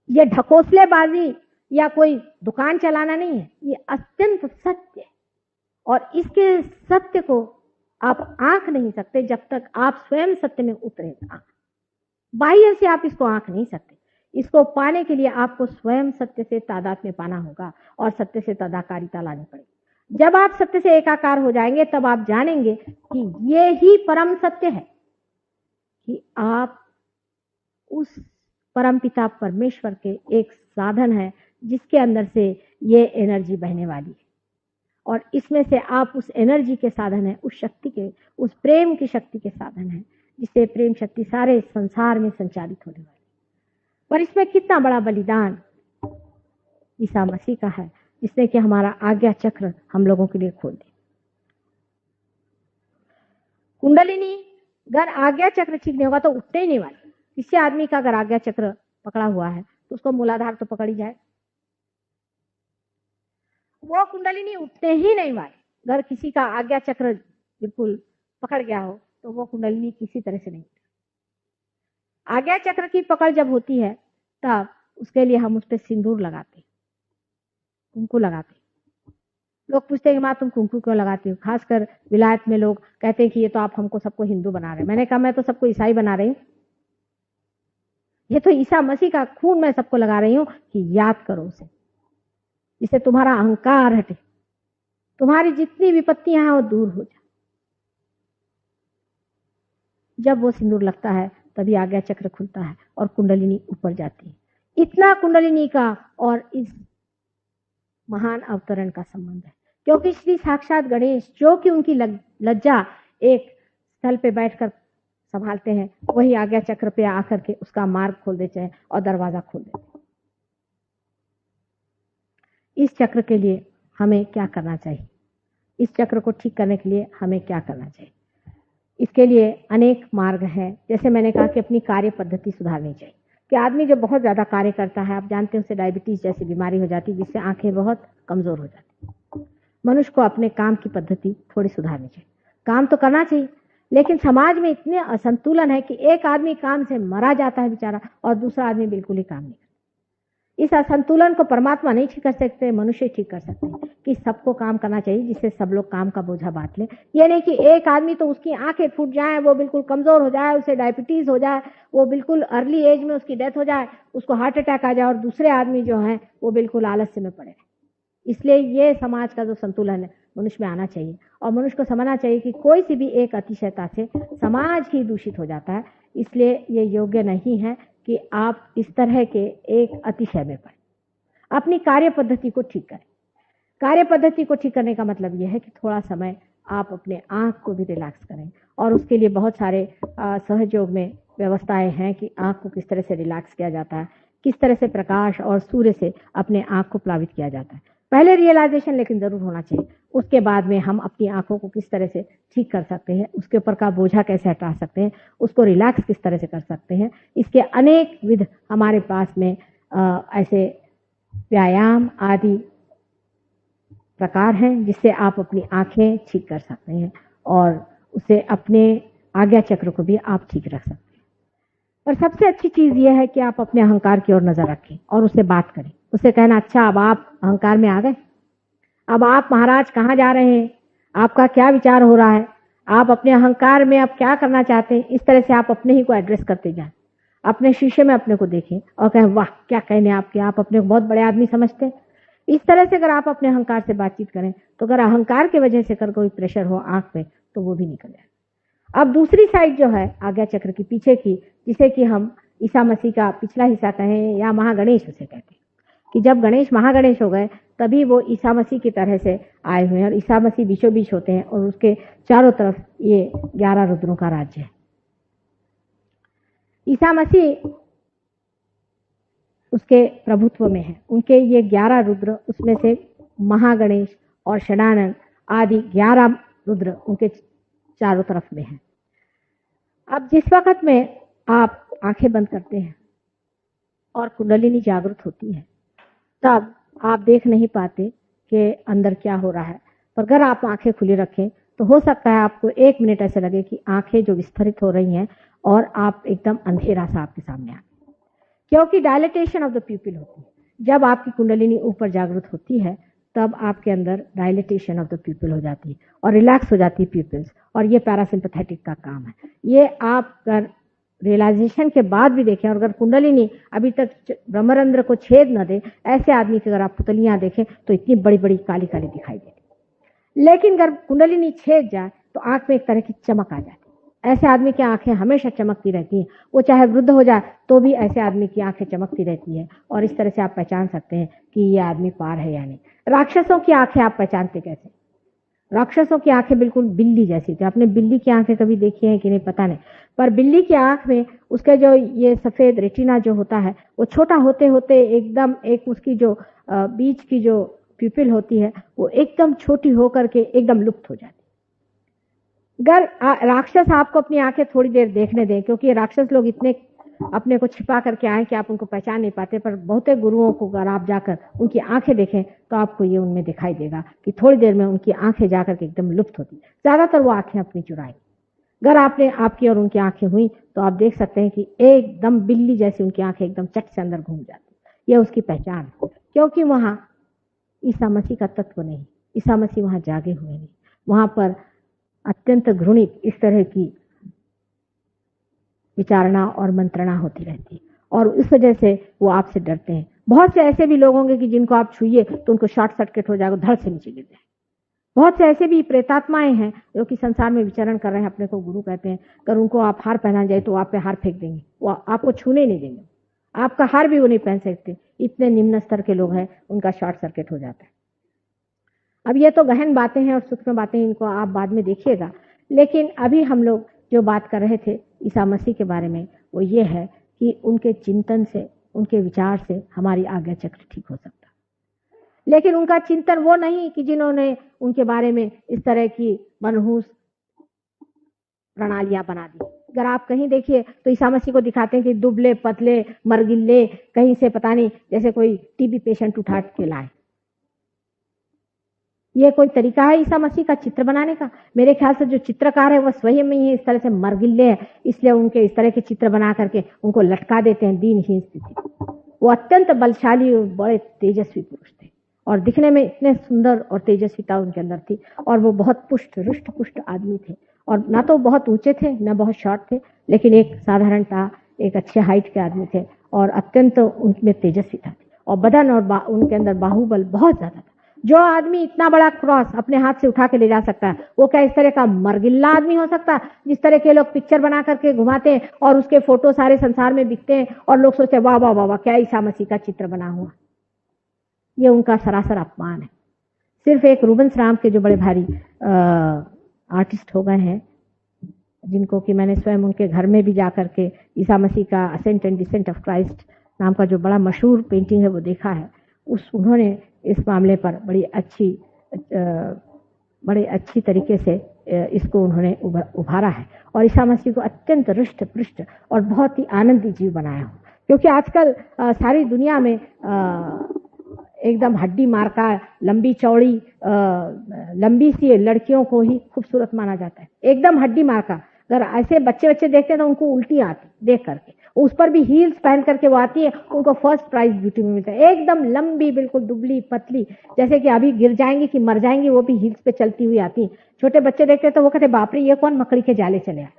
ये ढकोसलेबाजी या कोई दुकान चलाना नहीं है, ये अत्यंत सत्य है। और इसके सत्य को आप आंक नहीं सकते जब तक आप स्वयं सत्य में उतरे। बाह्य से आप इसको आंक नहीं सकते। इसको पाने के लिए आपको स्वयं सत्य से तादाद में पाना होगा और सत्य से तदाकारिता लानी पड़ेगी। जब आप सत्य से एकाकार हो जाएंगे तब आप जानेंगे कि ये ही परम सत्य है, कि आप उस परमपिता परमेश्वर के एक साधन है जिसके अंदर से ये एनर्जी बहने वाली है, और इसमें से आप उस एनर्जी के साधन है, उस शक्ति के, उस प्रेम की शक्ति के साधन है, जिससे प्रेम शक्ति सारे संसार में संचालित होने वाली। पर इसमें कितना बड़ा बलिदान ईसा मसीह का है, जिसने कि हमारा आज्ञा चक्र हम लोगों के लिए खोल दिया। कुंडलिनी अगर आज्ञा चक्र ठीक नहीं होगा तो उठने ही नहीं वाली। किसी आदमी का अगर आज्ञा चक्र पकड़ा हुआ है तो उसको मूलाधार तो पकड़ ही जाए, वो कुंडलिनी उठने ही नहीं वाली। अगर किसी का आज्ञा चक्र बिल्कुल पकड़ गया हो तो वो कुंडलिनी किसी तरह से नहीं उठती। आज्ञा चक्र की पकड़ जब होती है तब उसके लिए हम उस पर सिंदूर लगाते, कुंकू लगाते। लोग पूछते हैं कि माँ तुम कुंकू क्यों लगाती हो? खासकर विलायत में लोग कहते हैं कि ये तो आप हमको सबको हिंदू बना रहे हैं। मैंने कहा मैं तो सबको ईसाई बना रही हूँ। ये तो ईसा मसीह का खून मैं सबको लगा रही हूँ कि याद करो उसे, जिससे तुम्हारा अहंकार हटे, तुम्हारी जितनी विपत्तियां हैं वो दूर हो जाए। जब वो सिंदूर लगता है तभी आज्ञा चक्र खुलता है और कुंडलिनी ऊपर जाती है। इतना कुंडलिनी का और इस महान अवतरण का संबंध है, क्योंकि श्री साक्षात गणेश जो कि उनकी लज्जा एक स्थल पे बैठकर संभालते हैं, वही आज्ञा चक्र पे आकर के उसका मार्ग खोल देते हैं और दरवाजा खोल देते हैं। इस चक्र के लिए हमें क्या करना चाहिए? इस चक्र को ठीक करने के लिए हमें क्या करना चाहिए? इसके लिए अनेक मार्ग हैं। जैसे मैंने कहा कि अपनी कार्य पद्धति सुधारनी चाहिए, कि आदमी जब बहुत ज़्यादा कार्य करता है, आप जानते हैं, उसे डायबिटीज़ जैसी बीमारी हो जाती है, जिससे आंखें बहुत कमज़ोर हो जाती हैं। मनुष्य को अपने काम की पद्धति थोड़ी सुधारनी चाहिए। काम तो करना चाहिए, लेकिन समाज में इतने असंतुलन है कि एक आदमी काम से मरा जाता है बेचारा और दूसरा आदमी बिल्कुल ही काम नहीं करता। इस असंतुलन को परमात्मा नहीं ठीक कर सकते, मनुष्य ठीक कर सकते हैं कि सबको काम करना चाहिए, जिससे सब लोग काम का बोझा बांट लें। ये नहीं कि एक आदमी तो उसकी आंखें फूट जाएं, वो बिल्कुल कमजोर हो जाए, उसे डायबिटीज हो जाए, वो बिल्कुल अर्ली एज में उसकी डेथ हो जाए, उसको हार्ट अटैक आ जाए, और दूसरे आदमी जो है वो बिल्कुल आलस्य में पड़े। इसलिए ये समाज का जो संतुलन है मनुष्य में आना चाहिए, और मनुष्य को समझना चाहिए कि कोई सी भी एक अतिशयता से समाज ही दूषित हो जाता है। इसलिए ये योग्य नहीं है कि आप इस तरह के एक अतिशय में पड़े। अपनी कार्य पद्धति को ठीक करें। कार्य पद्धति को ठीक करने का मतलब यह है कि थोड़ा समय आप अपने आंख को भी रिलैक्स करें, और उसके लिए बहुत सारे सहयोग में व्यवस्थाएं हैं कि आंख को किस तरह से रिलैक्स किया जाता है, किस तरह से प्रकाश और सूर्य से अपने आंख को प्लावित किया जाता है। पहले रियलाइजेशन लेकिन जरूर होना चाहिए, उसके बाद में हम अपनी आंखों को किस तरह से ठीक कर सकते हैं, उसके ऊपर का बोझा कैसे हटा सकते हैं, उसको रिलैक्स किस तरह से कर सकते हैं। इसके अनेक विध हमारे पास में ऐसे व्यायाम आदि प्रकार हैं जिससे आप अपनी आंखें ठीक कर सकते हैं, और उसे अपने आज्ञा चक्र को भी आप ठीक रख सकते हैं। और सबसे अच्छी चीज यह है कि आप अपने अहंकार की ओर नजर रखें और उससे बात करें, उससे कहना, अच्छा अब आप अहंकार में आ गए, अब आप महाराज कहाँ जा रहे हैं, आपका क्या विचार हो रहा है, आप अपने अहंकार में अब क्या करना चाहते हैं। इस तरह से आप अपने ही को एड्रेस करते जाएं, अपने शीशे में अपने को देखें और कहें, वाह क्या कहने आपके, आप अपने को बहुत बड़े आदमी समझते हैं। इस तरह से अगर आप अपने अहंकार से बातचीत करें तो अगर अहंकार की वजह से अगर कोई प्रेशर हो आंख पे तो वो भी निकल जाए। अब दूसरी साइड जो है आज्ञा चक्र की पीछे की, जिसे कि हम ईसा मसीह का पिछला हिस्सा कहें या महागणेश उसे कहते हैं, कि जब गणेश महागणेश हो गए तभी वो ईसा मसीह की तरह से आए हुए हैं, और ईसा मसीह बीचों बीच होते हैं और उसके चारों तरफ ये 11 रुद्रों का राज्य है। ईसा मसीह उसके प्रभुत्व में है, उनके ये 11 रुद्र, उसमें से महागणेश और षडानंद आदि 11 रुद्र उनके चारों तरफ में है। अब जिस वक्त में आप आंखें बंद करते हैं और कुंडलिनी जागृत होती है, तब आप देख नहीं पाते कि अंदर क्या हो रहा है, पर अगर आप आंखें खुली रखें तो हो सकता है आपको 1 मिनट ऐसे लगे कि आंखें जो विस्फारित हो रही हैं और आप एकदम अंधेरा सा आपके सामने आ, क्योंकि डायलेटेशन ऑफ द प्यूपिल होती है। जब आपकी कुंडलिनी ऊपर जागृत होती है तब आपके अंदर डायलेटेशन ऑफ द प्यूपिल हो जाती है और रिलैक्स हो जाती है प्यूपिल्स, और ये पैरासिम्पैथेटिक का काम है। ये आप अगर रियलाइजेशन के बाद भी देखें, और अगर कुंडलिनी अभी तक ब्रह्मरंध्र को छेद न दे, ऐसे आदमी की अगर आप पुतलियां देखें तो इतनी बड़ी बड़ी काली काली दिखाई देती, लेकिन अगर कुंडलिनी छेद जाए तो आंख में एक तरह की चमक आ जाती है। ऐसे आदमी की आंखें हमेशा चमकती रहती हैं, वो चाहे वृद्ध हो जाए तो भी ऐसे आदमी की आंखें चमकती रहती है, और इस तरह से आप पहचान सकते हैं कि ये आदमी पार है या नहीं। राक्षसों की आंखें आप पहचानते कैसे? राक्षसों की आंखें बिल्कुल बिल्ली जैसी थी। आपने बिल्ली की आंखें कभी देखी हैं कि नहीं पता नहीं, पर बिल्ली की आंख में उसका जो ये सफेद रेटिना जो होता है वो छोटा होते होते एकदम एक उसकी जो बीच की जो प्यूपिल होती है वो एकदम छोटी होकर के एकदम लुप्त हो जाती। अगर राक्षस आपको अपनी आंखें थोड़ी देर देखने दें, क्योंकि राक्षस लोग इतने अपने को छिपा करके आए कि आप उनको पहचान नहीं पाते, पर बहुते गुरुओं को अगर आप जाकर उनकी आंखें देखें तो आपको ये उनमें दिखाई देगा कि थोड़ी देर में उनकी आंखें जाकर के एकदम लुप्त होती। ज्यादातर वो आंखें अपनी चुराई। अगर आपने आपकी और उनकी आंखें हुई तो आप देख सकते हैं कि एकदम बिल्ली जैसी उनकी आंखें एकदम चट से अंदर घूम जाती। यह उसकी पहचान है, क्योंकि वहां ईसा मसीह का तत्व नहीं, ईसा मसीह वहां जागे हुए नहीं, वहां पर अत्यंत घृणित इस तरह की विचारणा और मंत्रणा होती रहती है, और इस वजह से वो आपसे डरते हैं। बहुत से ऐसे भी लोग होंगे कि जिनको आप छुइए तो उनको शॉर्ट सर्किट हो जाएगा, धड़ से नीचे गिर जाए। बहुत से ऐसे भी प्रेतात्माएं हैं जो कि संसार में विचरण कर रहे हैं, अपने को गुरु कहते हैं, अगर उनको आप हार पहना जाए तो आप पे हार फेंक देंगे, वो आपको छूने नहीं देंगे, आपका हार भी वो नहीं पहन सकते। इतने निम्न स्तर के लोग हैं, उनका शॉर्ट सर्किट हो जाता है। अब ये तो गहन बातें हैं और सूक्ष्म बातें, इनको आप बाद में देखिएगा, लेकिन अभी हम लोग जो बात कर रहे थे ईसा मसीह के बारे में वो ये है कि उनके चिंतन से, उनके विचार से हमारी आज्ञा चक्र ठीक हो सकता है। लेकिन उनका चिंतन वो नहीं कि जिन्होंने उनके बारे में इस तरह की मनहूस प्रणालियां बना दी। अगर आप कहीं देखिए तो ईसा मसीह को दिखाते हैं कि दुबले पतले मरगिल्ले, कहीं से पता नहीं जैसे कोई टीबी पेशेंट उठा के लाए। ये कोई तरीका है ईसा मसीह का चित्र बनाने का? मेरे ख्याल से जो चित्रकार है वह स्वयं में ही इस तरह से मरगिल्ले है, इसलिए उनके इस तरह के चित्र बना करके उनको लटका देते हैं दीनहीन स्थिति। वो अत्यंत बलशाली और बड़े तेजस्वी पुरुष थे और दिखने में इतने सुंदर और तेजस्विता उनके अंदर थी, और वो बहुत पुष्ट रुष्ट पुष्ट आदमी थे, और ना तो बहुत ऊंचे थे ना बहुत शॉर्ट थे, लेकिन एक साधारणता, एक अच्छे हाइट के आदमी थे, और अत्यंत उनमें तेजस्विता थी, और बदन और उनके अंदर बाहुबल बहुत ज्यादा था। जो आदमी इतना बड़ा क्रॉस अपने हाथ से उठा के ले जा सकता है, वो क्या इस तरह का मरगिल्ला आदमी हो सकता है? जिस तरह के लोग पिक्चर बना करके घुमाते हैं और उसके फोटो सारे संसार में बिकते हैं और लोग सोचते हैं वाह वाह वाह वाह क्या ईसा मसीह का चित्र बना हुआ। ये उनका सरासर अपमान है। सिर्फ एक रूबेंस राम के जो बड़े भारी आर्टिस्ट हो गए हैं, जिनको कि मैंने स्वयं उनके घर में भी जा करके ईसा मसीह का ascent and descent of Christ नाम का जो बड़ा मशहूर पेंटिंग है वो देखा है, उन्होंने इस मामले पर बड़ी अच्छी तरीके से इसको उन्होंने उभारा है, और ईसा मसीह को अत्यंत रुष्ट पृष्ठ और बहुत ही आनंदी जीव बनाया हो। क्योंकि आजकल सारी दुनिया में एकदम हड्डी मारका, लंबी चौड़ी, लंबी सी लड़कियों को ही खूबसूरत माना जाता है, एकदम हड्डी मारका। अगर ऐसे बच्चे देखते हैं तो उनको उल्टी आती देख करके, उस पर भी हील्स पहन करके वो आती है, उनको फर्स्ट प्राइज ब्यूटी में मिलता है। एकदम लंबी, बिल्कुल दुबली पतली, जैसे कि अभी गिर जाएंगी कि मर जाएंगी, वो भी हील्स पे चलती हुई आती है। छोटे बच्चे देखते हैं तो वो कहते बाप रे ये कौन मकड़ी के जाले चले आए।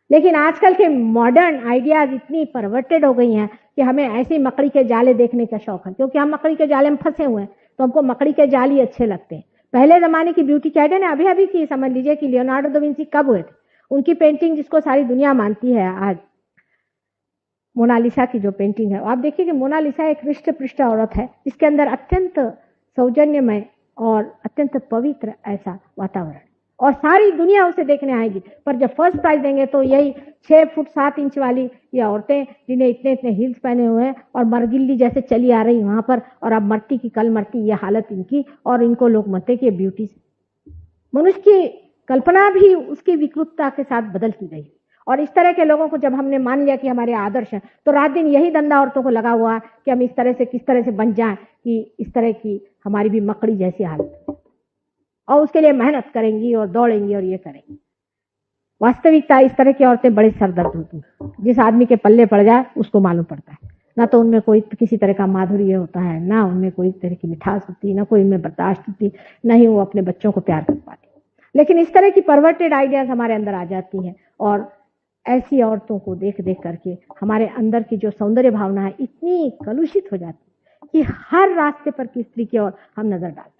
लेकिन आजकल के मॉडर्न आइडियाज इतनी परवर्टेड हो गई हैं कि हमें ऐसे मकड़ी के जाले देखने का शौक है, क्योंकि हम मकड़ी के जाले में फंसे हुए हैं तो हमको मकड़ी के जाल ही अच्छे लगते हैं। पहले जमाने की ब्यूटी के आइडिया ने अभी की, समझ लीजिए कि लियोनार्डो दा विंची कब हुए थे। उनकी पेंटिंग जिसको सारी दुनिया मानती है आज, मोनालिसा की जो पेंटिंग है, आप देखिए कि मोनालिसा एक हृष्ट पृष्ठ औरत है जिसके अंदर अत्यंत सौजन्यमय और अत्यंत पवित्र ऐसा वातावरण, और सारी दुनिया उसे देखने आएगी। पर जब फर्स्ट प्राइज देंगे तो यही 6 फुट 7 इंच वाली ये औरतें जिन्हें इतने हील्स पहने हुए हैं और मरगिल्ली जैसे चली आ रही वहां पर, और अब मरती की कल मरती, ये हालत इनकी, और इनको लोग मानते कि ये ब्यूटी से मनुष्य की कल्पना भी उसकी विकृतता के साथ बदलती गई। और इस तरह के लोगों को जब हमने मान लिया कि हमारे आदर्श हैं, तो रात दिन यही धंधा औरतों को लगा हुआ है कि हम इस तरह से किस तरह से बन जाएं कि इस तरह की हमारी भी मकड़ी जैसी हालत, और उसके लिए मेहनत करेंगी और दौड़ेंगी और ये करेंगी। वास्तविकता इस तरह की औरतें बड़े सरदर्द होती हैं। जिस आदमी के पल्ले पड़ जाए उसको मालूम पड़ता है, ना तो उनमें कोई किसी तरह का माधुर्य होता है, ना उनमें कोई तरह की मिठास होती, ना कोई उनमें बर्दाश्त होती, ना ही वो अपने बच्चों को प्यार कर पाती। लेकिन इस तरह की परवर्टेड आइडियाज हमारे अंदर आ जाती हैं, और ऐसी औरतों को देख करके हमारे अंदर की जो सौंदर्य भावना है इतनी कलुषित हो जाती है कि हर रास्ते पर की स्त्री की ओर हम नजर डालते।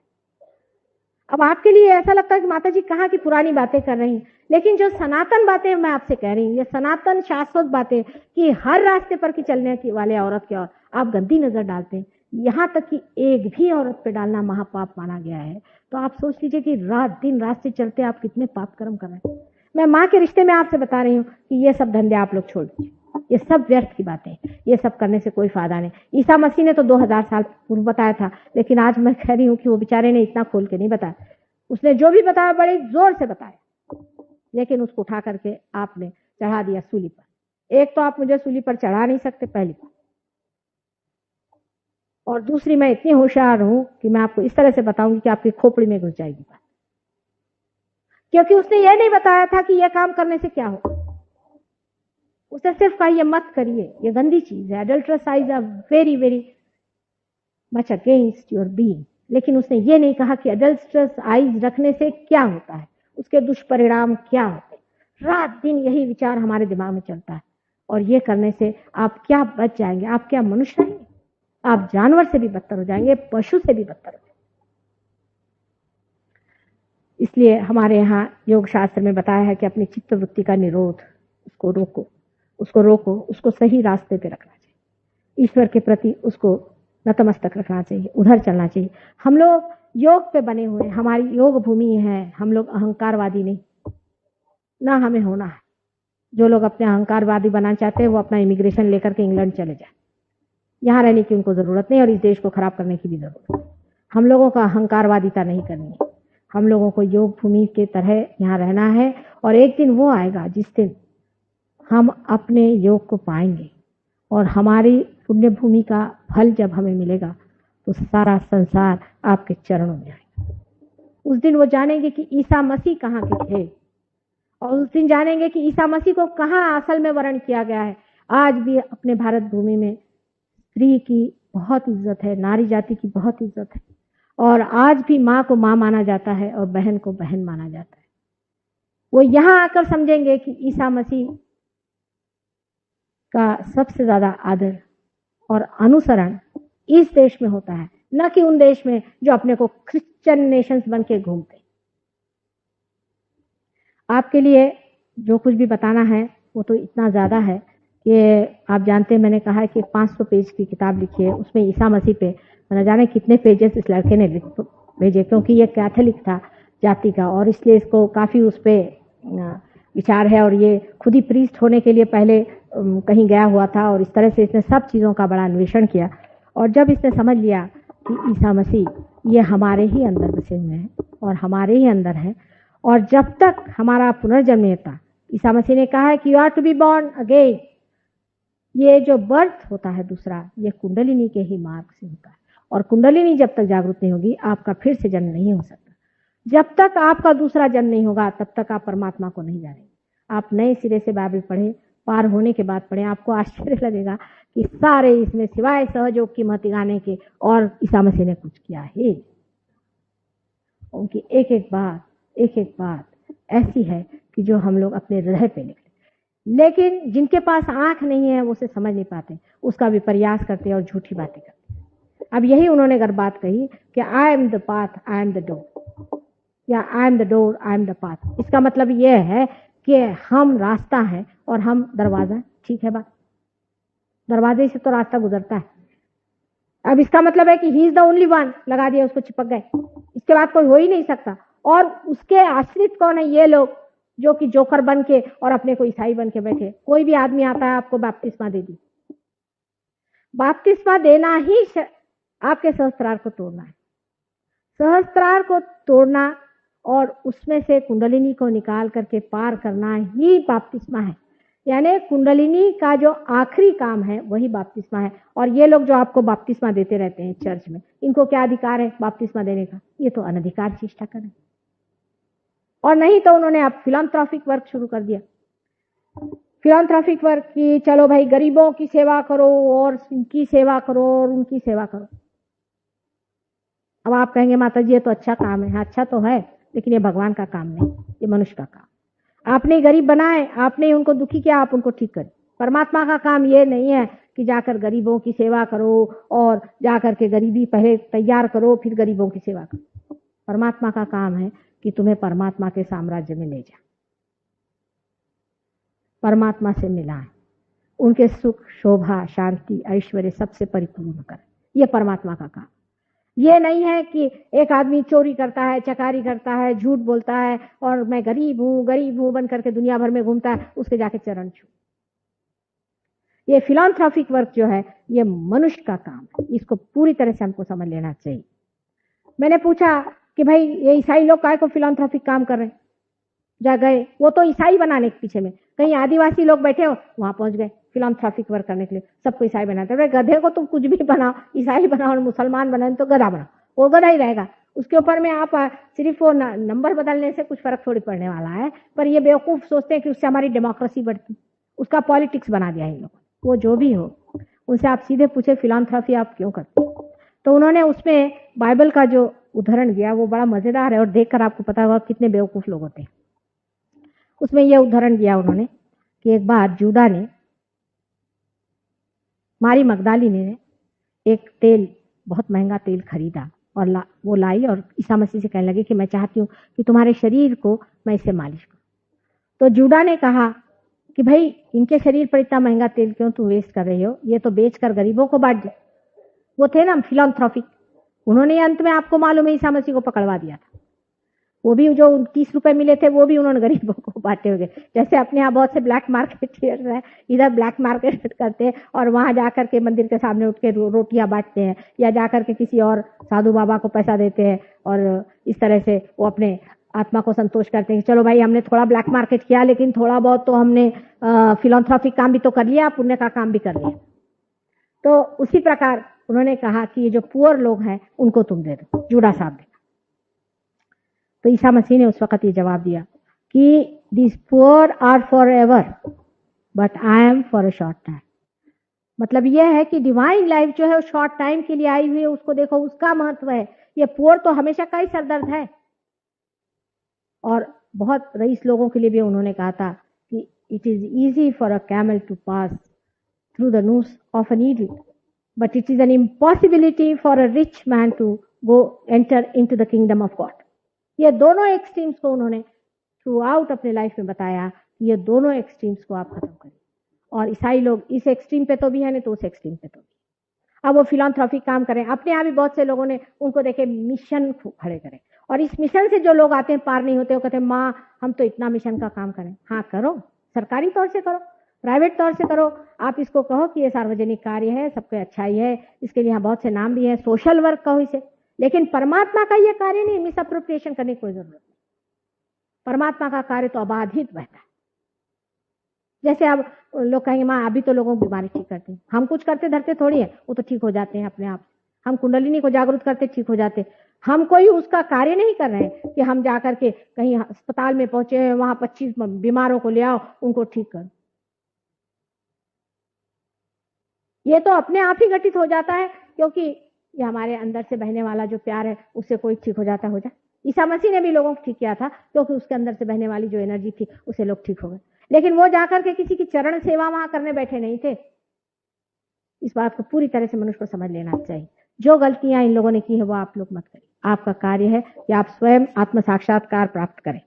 अब आपके लिए ऐसा लगता है कि माता जी कहाँ की पुरानी बातें कर रही हैं, लेकिन जो सनातन बातें मैं आपसे कह रही हूँ, ये सनातन शाश्वत बातें कि हर रास्ते पर की चलने की वाले औरत की ओर आप गंदी नजर डालते हैं, यहाँ तक कि एक भी औरत पे डालना महापाप माना गया है। तो आप सोच लीजिए कि रात दिन रास्ते चलते आप कितने पाप कर्म कर रहे हैं। मैं माँ के रिश्ते में आपसे बता रही हूँ कि ये सब धंधे आप लोग छोड़ दीजिए, ये सब व्यर्थ की बातें, ये सब करने से कोई फायदा नहीं। ईसा मसीह ने तो 2000 साल पूर्व बताया था, लेकिन आज मैं कह रही हूँ कि वो बेचारे ने इतना खोल के नहीं बताया। उसने जो भी बताया बड़े जोर से बताया, लेकिन उसको उठा करके आपने चढ़ा दिया सूली पर। एक तो आप मुझे सूली पर चढ़ा नहीं सकते पहली बात, और दूसरी मैं इतनी होशियार हूं कि मैं आपको इस तरह से बताऊंगी कि आपकी खोपड़ी में घुस जाएगी बात, क्योंकि उसने ये नहीं बताया था कि यह काम करने से क्या हो। उसने सिर्फ कहा ये मत करिए, ये गंदी चीज है, adulterous eyes are very very much against your being. लेकिन उसने ये नहीं कहा कि एडल्ट्रस आइज रखने से क्या होता है, उसके दुष्परिणाम क्या होते हैं। रात दिन यही विचार हमारे दिमाग में चलता है, और ये करने से आप क्या बच जाएंगे, आप क्या मनुष्य रहेंगे, आप जानवर से भी बदतर हो जाएंगे, पशु से भी बदतर हो जाएंगे। इसलिए हमारे यहाँ योग शास्त्र में बताया है कि अपनी चित्त वृत्ति का निरोध, उसको रोको, उसको सही रास्ते पे रखना चाहिए, ईश्वर के प्रति उसको नतमस्तक रखना चाहिए, उधर चलना चाहिए। हम लोग योग पे बने हुए हैं, हमारी योग भूमि है, हम लोग अहंकारवादी नहीं, ना हमें होना है। जो लोग अपने अहंकारवादी बनाना चाहते हैं वो अपना इमिग्रेशन लेकर के इंग्लैंड चले जाए, यहाँ रहने की उनको जरूरत नहीं, और इस देश को खराब करने की भी जरूरत नहीं। हम लोगों का अहंकारवादिता नहीं करनी है, हम लोगों को योग भूमि के तरह यहाँ रहना है, और एक दिन वो आएगा जिस दिन हम अपने योग को पाएंगे और हमारी पुण्य भूमि का फल जब हमें मिलेगा तो सारा संसार आपके चरणों में आएगा। उस दिन वो जानेंगे कि ईसा मसीह कहाँ के थे, और उस दिन जानेंगे कि ईसा मसीह को कहाँ असल में वर्ण किया गया है। आज भी अपने भारत भूमि में स्त्री की बहुत इज्जत है, नारी जाति की बहुत इज्जत है, और आज भी माँ को माँ माना जाता है और बहन को बहन माना जाता है। वो यहाँ आकर समझेंगे कि ईसा मसीह का सबसे ज्यादा आदर और अनुसरण इस देश में होता है, न कि उन देश में जो अपने को क्रिश्चियन नेशंस बन के घूमते। आपके लिए जो कुछ भी बताना है वो तो इतना ज्यादा है कि आप जानते हैं, मैंने कहा है कि 500 पेज की किताब लिखी है, उसमें ईसा मसीह पे न जाने कितने पेजेस इस लड़के ने भेजे, क्योंकि ये कैथोलिक था जाति का, और इसलिए इसको काफी उस पर विचार है, और ये खुद ही प्रीस्ट होने के लिए पहले कहीं गया हुआ था, और इस तरह से इसने सब चीजों का बड़ा अन्वेषण किया। और जब इसने समझ लिया कि ईसा मसीह ये हमारे ही अंदर बसे हुए हैं और हमारे ही अंदर है, और जब तक हमारा पुनर्जन्म नहीं होता, ईसा मसीह ने कहा है कि you are to be born again. ये जो बर्थ होता है दूसरा, ये कुंडलिनी के ही मार्ग से होता है, और कुंडलिनी जब तक जागृत नहीं होगी आपका फिर से जन्म नहीं हो सकता। जब तक आपका दूसरा जन्म नहीं होगा तब तक आप परमात्मा को नहीं जानेंगे। आप नए सिरे से बाइबल पढ़ें, पार होने के बाद पढ़ें, आपको आश्चर्य लगेगा कि सारे इसमें सिवाय सहयोग की महती गाने के और ईसा मसीह ने कुछ किया है। उनकी एक एक बात ऐसी है कि जो हम लोग अपने हृदय पे लिख लें, लेकिन जिनके पास आंख नहीं है वो उसे समझ नहीं पाते, उसका भी प्रयास करते और झूठी बातें करते। अब यही उन्होंने अगर बात कही कि I am the path, I am the door, या I am the door, I am the path, इसका मतलब यह है कि हम रास्ता है और हम दरवाजा। ठीक है बात, दरवाजे से तो रास्ता गुजरता है। अब इसका मतलब है कि he is the only one, लगा दिया उसको, चिपक गए, इसके बाद कोई हो ही नहीं सकता। और उसके आश्रित कौन है? ये लोग जो कि जोकर बन के और अपने को ईसाई बन के बैठे। कोई भी आदमी आता है आपको बपतिस्मा दे दी, बपतिस्मा देना ही आपके सहस्त्रार को तोड़ना है। सहस्त्रार को तोड़ना और उसमें से कुंडलिनी को निकाल करके पार करना ही बपतिस्मा है। यानी कुंडलिनी का जो आखिरी काम है वही बपतिस्मा है। और ये लोग जो आपको बपतिस्मा देते रहते हैं चर्च में, इनको क्या अधिकार है बपतिस्मा देने का? ये तो अनधिकार चेष्टा करें। और नहीं तो उन्होंने अब फिलैंथ्रोपिक वर्क शुरू कर दिया। फिलैंथ्रोपिक वर्क की, चलो भाई गरीबों की सेवा करो और इनकी सेवा करो और उनकी सेवा करो। अब आप कहेंगे माता जी ये तो अच्छा काम है। हाँ, अच्छा तो है, लेकिन ये भगवान का काम नहीं, ये मनुष्य का काम। आपने गरीब बनाए, आपने उनको दुखी किया, आप उनको ठीक करें। परमात्मा का काम ये नहीं है कि जाकर गरीबों की सेवा करो और जाकर के गरीबी पहले तैयार करो फिर गरीबों की सेवा करो। परमात्मा का काम है कि तुम्हें परमात्मा के साम्राज्य में ले जाए, परमात्मा से मिलाए, उनके सुख, शोभा, शांति, ऐश्वर्य सबसे परिपूर्ण कर। ये परमात्मा का काम। ये नहीं है कि एक आदमी चोरी करता है, चकारी करता है, झूठ बोलता है और मैं गरीब हूं बन करके दुनिया भर में घूमता है, उसके जाके चरण छू। ये फिलैंथ्रोपिक वर्क जो है ये मनुष्य का काम है। इसको पूरी तरह से हमको समझ लेना चाहिए। मैंने पूछा कि भाई ये ईसाई लोग काहे को फिलैंथ्रोपिक काम कर रहे हैं? जा गए, वो तो ईसाई बनाने के पीछे में, कहीं आदिवासी लोग बैठे हो वहां पहुंच गए फिलैंथ्रोपिक वर्क करने के लिए। सबको ईसाई बनाते हैं। गधे को तुम कुछ भी बनाओ, ईसाई बनाओ और मुसलमान बनाओ तो गधा बनाओ, वो गधा ही रहेगा। उसके ऊपर में आप सिर्फ वो नंबर बदलने से कुछ फर्क थोड़ी पड़ने वाला है। पर ये बेवकूफ सोचते हैं कि उससे हमारी डेमोक्रेसी बढ़ती, उसका पॉलिटिक्स बना दिया इन लोगों। वो जो भी हो, उनसे आप सीधे पूछे फिलैंथ्रोपी आप क्यों करते? तो उन्होंने उसमें बाइबल का जो उदाहरण दिया वो बड़ा मजेदार है और देखकर आपको पता होगा कितने बेवकूफ लोग होते हैं। उसमें यह उदाहरण दिया उन्होंने कि एक बार जूदा ने, मारी मगदलीनी ने एक तेल, बहुत महंगा तेल खरीदा और वो लाई और ईसा मसीह से कहने लगी कि मैं चाहती हूँ कि तुम्हारे शरीर को मैं इससे मालिश करूँ। तो जूदा ने कहा कि भाई इनके शरीर पर इतना महंगा तेल क्यों तुम वेस्ट कर रही हो, ये तो बेचकर गरीबों को बांट दे। वो थे ना फिलैंथ्रोपिक। उन्होंने अंत में, आपको मालूम है, ईसा मसीह को पकड़वा दिया था। वो भी जो 30 रुपए मिले थे वो भी उन्होंने गरीबों को बांटे हुए। जैसे अपने यहाँ बहुत से ब्लैक मार्केटियर्स हैं, इधर ब्लैक मार्केट करते हैं और वहां जाकर के मंदिर के सामने उठ के रोटियां बांटते हैं, या जाकर के किसी और साधु बाबा को पैसा देते हैं, और इस तरह से वो अपने आत्मा को संतोष करते हैं कि चलो भाई हमने थोड़ा ब्लैक मार्केट किया, लेकिन थोड़ा बहुत तो हमने फिलॉन्थ्रोपिक काम भी तो कर लिया, पुण्य का काम भी कर लिया। तो उसी प्रकार उन्होंने कहा कि ये जो पुअर लोग हैं उनको तुम दे दो, जूड़ा साहब देगा। तो ईसा मसीह ने उस वक्त ये जवाब दिया कि this poor are for ever but I am for a short time. मतलब यह है कि डिवाइन लाइफ जो है वो शॉर्ट टाइम के लिए आई हुई है, उसको देखो, उसका महत्व है। ये पुअर तो हमेशा का ही सरदर्द है। और बहुत रईस लोगों के लिए भी उन्होंने कहा था कि it is easy for a camel to pass through the nose of an eagle, but it is an impossibility for a rich man to go enter into the kingdom of God. ये दोनों एक्सट्रीम्स को उन्होंने थ्रू आउट अपने लाइफ में बताया कि ये दोनों एक्सट्रीम्स को आप खत्म करें। और ईसाई लोग इस एक्सट्रीम पे तो भी है, नहीं तो उस एक्सट्रीम पे तो भी। अब वो फिलॉन्थ्रोपिक काम करें, अपने यहाँ भी बहुत से लोगों ने उनको देखे मिशन खड़े करें, और इस मिशन से जो लोग आते हैं पार नहीं होते, वो कहते हैं माँ हम तो इतना मिशन का काम करें। हाँ करो, सरकारी तौर से करो, प्राइवेट तौर से करो। आप इसको कहो कि ये सार्वजनिक कार्य है, सबको अच्छाई है, इसके लिए यहाँ बहुत से नाम भी है, सोशल वर्क कहो इसे। लेकिन परमात्मा का ये कार्य नहीं, मिसअप्रोप्रिएशन करने की कोई जरूरत नहीं। परमात्मा का कार्य तो अबाधित बहता है। जैसे अब लोग कहेंगे माँ अभी तो लोगों की बीमारी ठीक करते हैं, हम कुछ करते धरते थोड़ी है, वो तो ठीक हो जाते हैं अपने आप। हम कुंडलिनी को जागरूक करते ठीक हो जाते। हम कोई उसका कार्य नहीं कर रहे हैं कि हम जाकर के कहीं अस्पताल में पहुंचे, वहां 25 बीमारों को ले आओ, उनको ठीक करो। ये तो अपने आप ही घटित हो जाता है, क्योंकि ये हमारे अंदर से बहने वाला जो प्यार है उससे कोई ठीक हो जाता हो जाए। ईसा मसीह ने भी लोगों को ठीक किया था, क्योंकि उसके अंदर से बहने वाली जो एनर्जी थी उससे लोग ठीक हो गए। लेकिन वो जाकर के किसी की चरण सेवा वहां करने बैठे नहीं थे। इस बात को पूरी तरह से मनुष्य को समझ लेना चाहिए। जो गलतियां इन लोगों ने की है वो आप लोग मत करिए। आपका कार्य है कि आप स्वयं आत्म साक्षात्कार प्राप्त करें।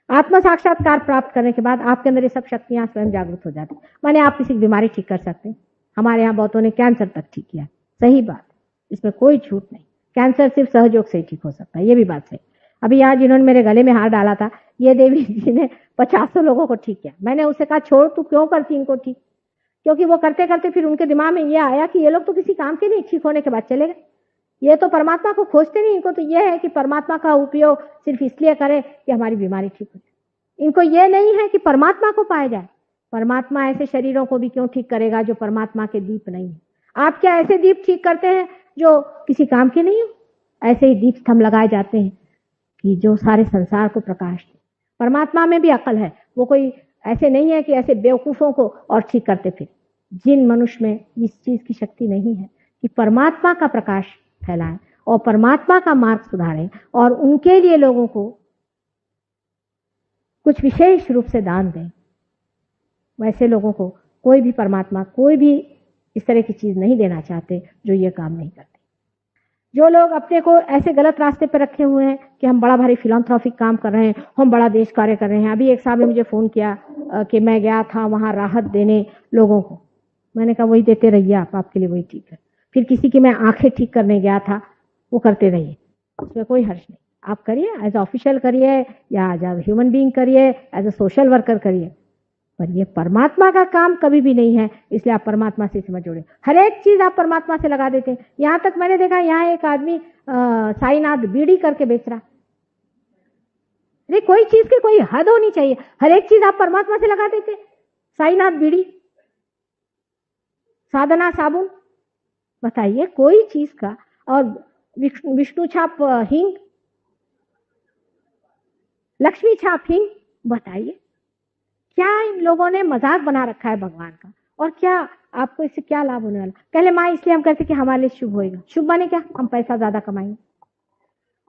आत्म साक्षात्कार प्राप्त करने के बाद आपके अंदर ये सब शक्तियां स्वयं जागृत हो जाती। माने आप किसी की बीमारी ठीक कर सकते हैं। हमारे यहाँ बहुतों ने कैंसर तक ठीक किया, सही बात, इसमें कोई झूठ नहीं। कैंसर सिर्फ सहयोग से ही ठीक हो सकता है, ये भी बात सही। अभी यहाँ जिन्होंने मेरे गले में हार डाला था, ये देवी जी ने 50 लोगों को ठीक किया। मैंने उससे कहा छोड़, तू क्यों करती इनको ठीक? क्योंकि वो करते करते फिर उनके दिमाग में ये आया कि ये लोग तो किसी काम के नहीं, ठीक होने के बाद चले गए। ये तो परमात्मा को खोजते नहीं। इनको तो ये है कि परमात्मा का उपयोग सिर्फ इसलिए करें कि हमारी बीमारी ठीक हो जाए। इनको ये नहीं है कि परमात्मा को पाया जाए। परमात्मा ऐसे शरीरों को भी क्यों ठीक करेगा जो परमात्मा के दीप नहीं है? आप क्या ऐसे दीप ठीक करते हैं जो किसी काम के नहीं हो? ऐसे ही दीप स्तंभ लगाए जाते हैं कि जो सारे संसार को प्रकाश दे। परमात्मा में भी अकल है, वो कोई ऐसे नहीं है कि ऐसे बेवकूफों को और ठीक करते फिर। जिन मनुष्य में इस चीज की शक्ति नहीं है कि परमात्मा का प्रकाश फैलाएं और परमात्मा का मार्ग सुधारें और उनके लिए लोगों को कुछ विशेष रूप से दान दें, वैसे लोगों को कोई भी परमात्मा कोई भी इस तरह की चीज नहीं देना चाहते जो ये काम नहीं करते। जो लोग अपने को ऐसे गलत रास्ते पर रखे हुए हैं कि हम बड़ा भारी फिलॉन्थ्रोपिक काम कर रहे हैं, हम बड़ा देश कार्य कर रहे हैं। अभी एक साहब ने मुझे फोन किया कि मैं गया था वहां राहत देने लोगों को। मैंने कहा वही देते रहिए आप, आपके लिए वही ठीक है। फिर किसी की मैं आंखें ठीक करने गया था, वो करते रहिए, उसमें कोई हर्ष नहीं। आप करिए, एज ए ऑफिशियल करिए या एज ए ह्यूमन बीइंग करिए, एज ए सोशल वर्कर करिए, पर ये परमात्मा का काम कभी भी नहीं है। इसलिए आप परमात्मा से समझ जोड़े। हर एक चीज आप परमात्मा से लगा देते हैं। यहां तक मैंने देखा यहाँ एक आदमी साईनाथ बीड़ी करके बेच रहा। अरे कोई चीज की कोई हद होनी चाहिए। हर एक चीज आप परमात्मा से लगा देते। साईनाथ बीड़ी, साधना साबुन, बताइए कोई चीज का। और विष्णु छाप हिंग, लक्ष्मी छाप हिंग, बताइए क्या इन लोगों ने मजाक बना रखा है भगवान का? और क्या आपको इससे क्या लाभ होने वाला? पहले माँ इसलिए हम कहते कि हमारे लिए शुभ होएगा। शुभ माने क्या? हम पैसा ज्यादा कमाएंगे।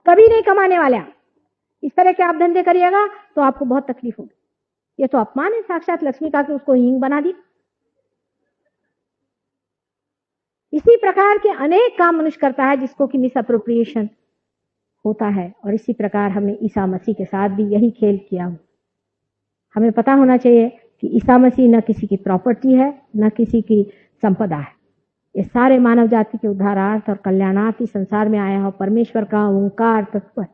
कभी नहीं कमाने वाले आप। इस तरह के आप धंधे करिएगा तो आपको बहुत तकलीफ होगी। ये तो अपमान है साक्षात लक्ष्मी का कि उसको हींग बना दी। इसी प्रकार के अनेक काम मनुष्य करता है जिसको कि मिसअप्रोप्रिएशन होता है। और इसी प्रकार हमने ईसा मसीह के साथ भी यही खेल किया हो। हमें पता होना चाहिए कि ईसा मसीह न किसी की प्रॉपर्टी है, न किसी की संपदा है। ये सारे मानव जाति के उद्धारार्थ और कल्याणार्थ इस संसार में आया हो। परमेश्वर का ओंकार तत्व है।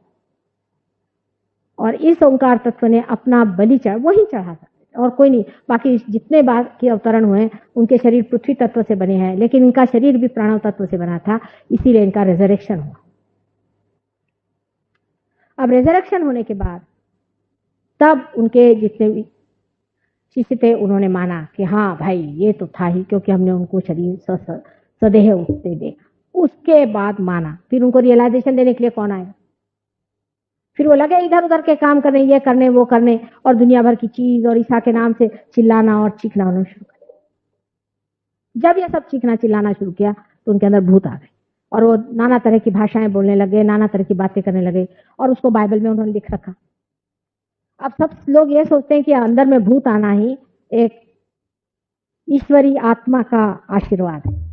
और इस ओंकार तत्व ने अपना बलि वही चढ़ा सकते और कोई नहीं। बाकी जितने बाकी अवतरण हुए उनके शरीर पृथ्वी तत्व से बने हैं, लेकिन इनका शरीर भी प्राणव तत्व से बना था, इसीलिए इनका रेजरेक्शन हुआ। अब रेजरेक्शन होने के बाद तब उनके जितने भी शिष्य थे उन्होंने माना कि हाँ भाई ये तो था ही, क्योंकि हमने उनको शरीर सदेह उठते देखा। उसके बाद माना, फिर उनको रियलाइजेशन देने के लिए कौन आया? फिर वो लगे इधर उधर के काम करने, ये करने वो करने, और दुनिया भर की चीज और ईसा के नाम से चिल्लाना और चीखना होना शुरू कर। जब ये सब चीखना चिल्लाना शुरू किया तो उनके अंदर भूत आ गए और वो नाना तरह की भाषाएं बोलने लगे, नाना तरह की बातें करने लगे, और उसको बाइबल में उन्होंने लिख रखा। अब सब लोग ये सोचते हैं कि अंदर में भूत आना ही एक ईश्वरी आत्मा का आशीर्वाद है।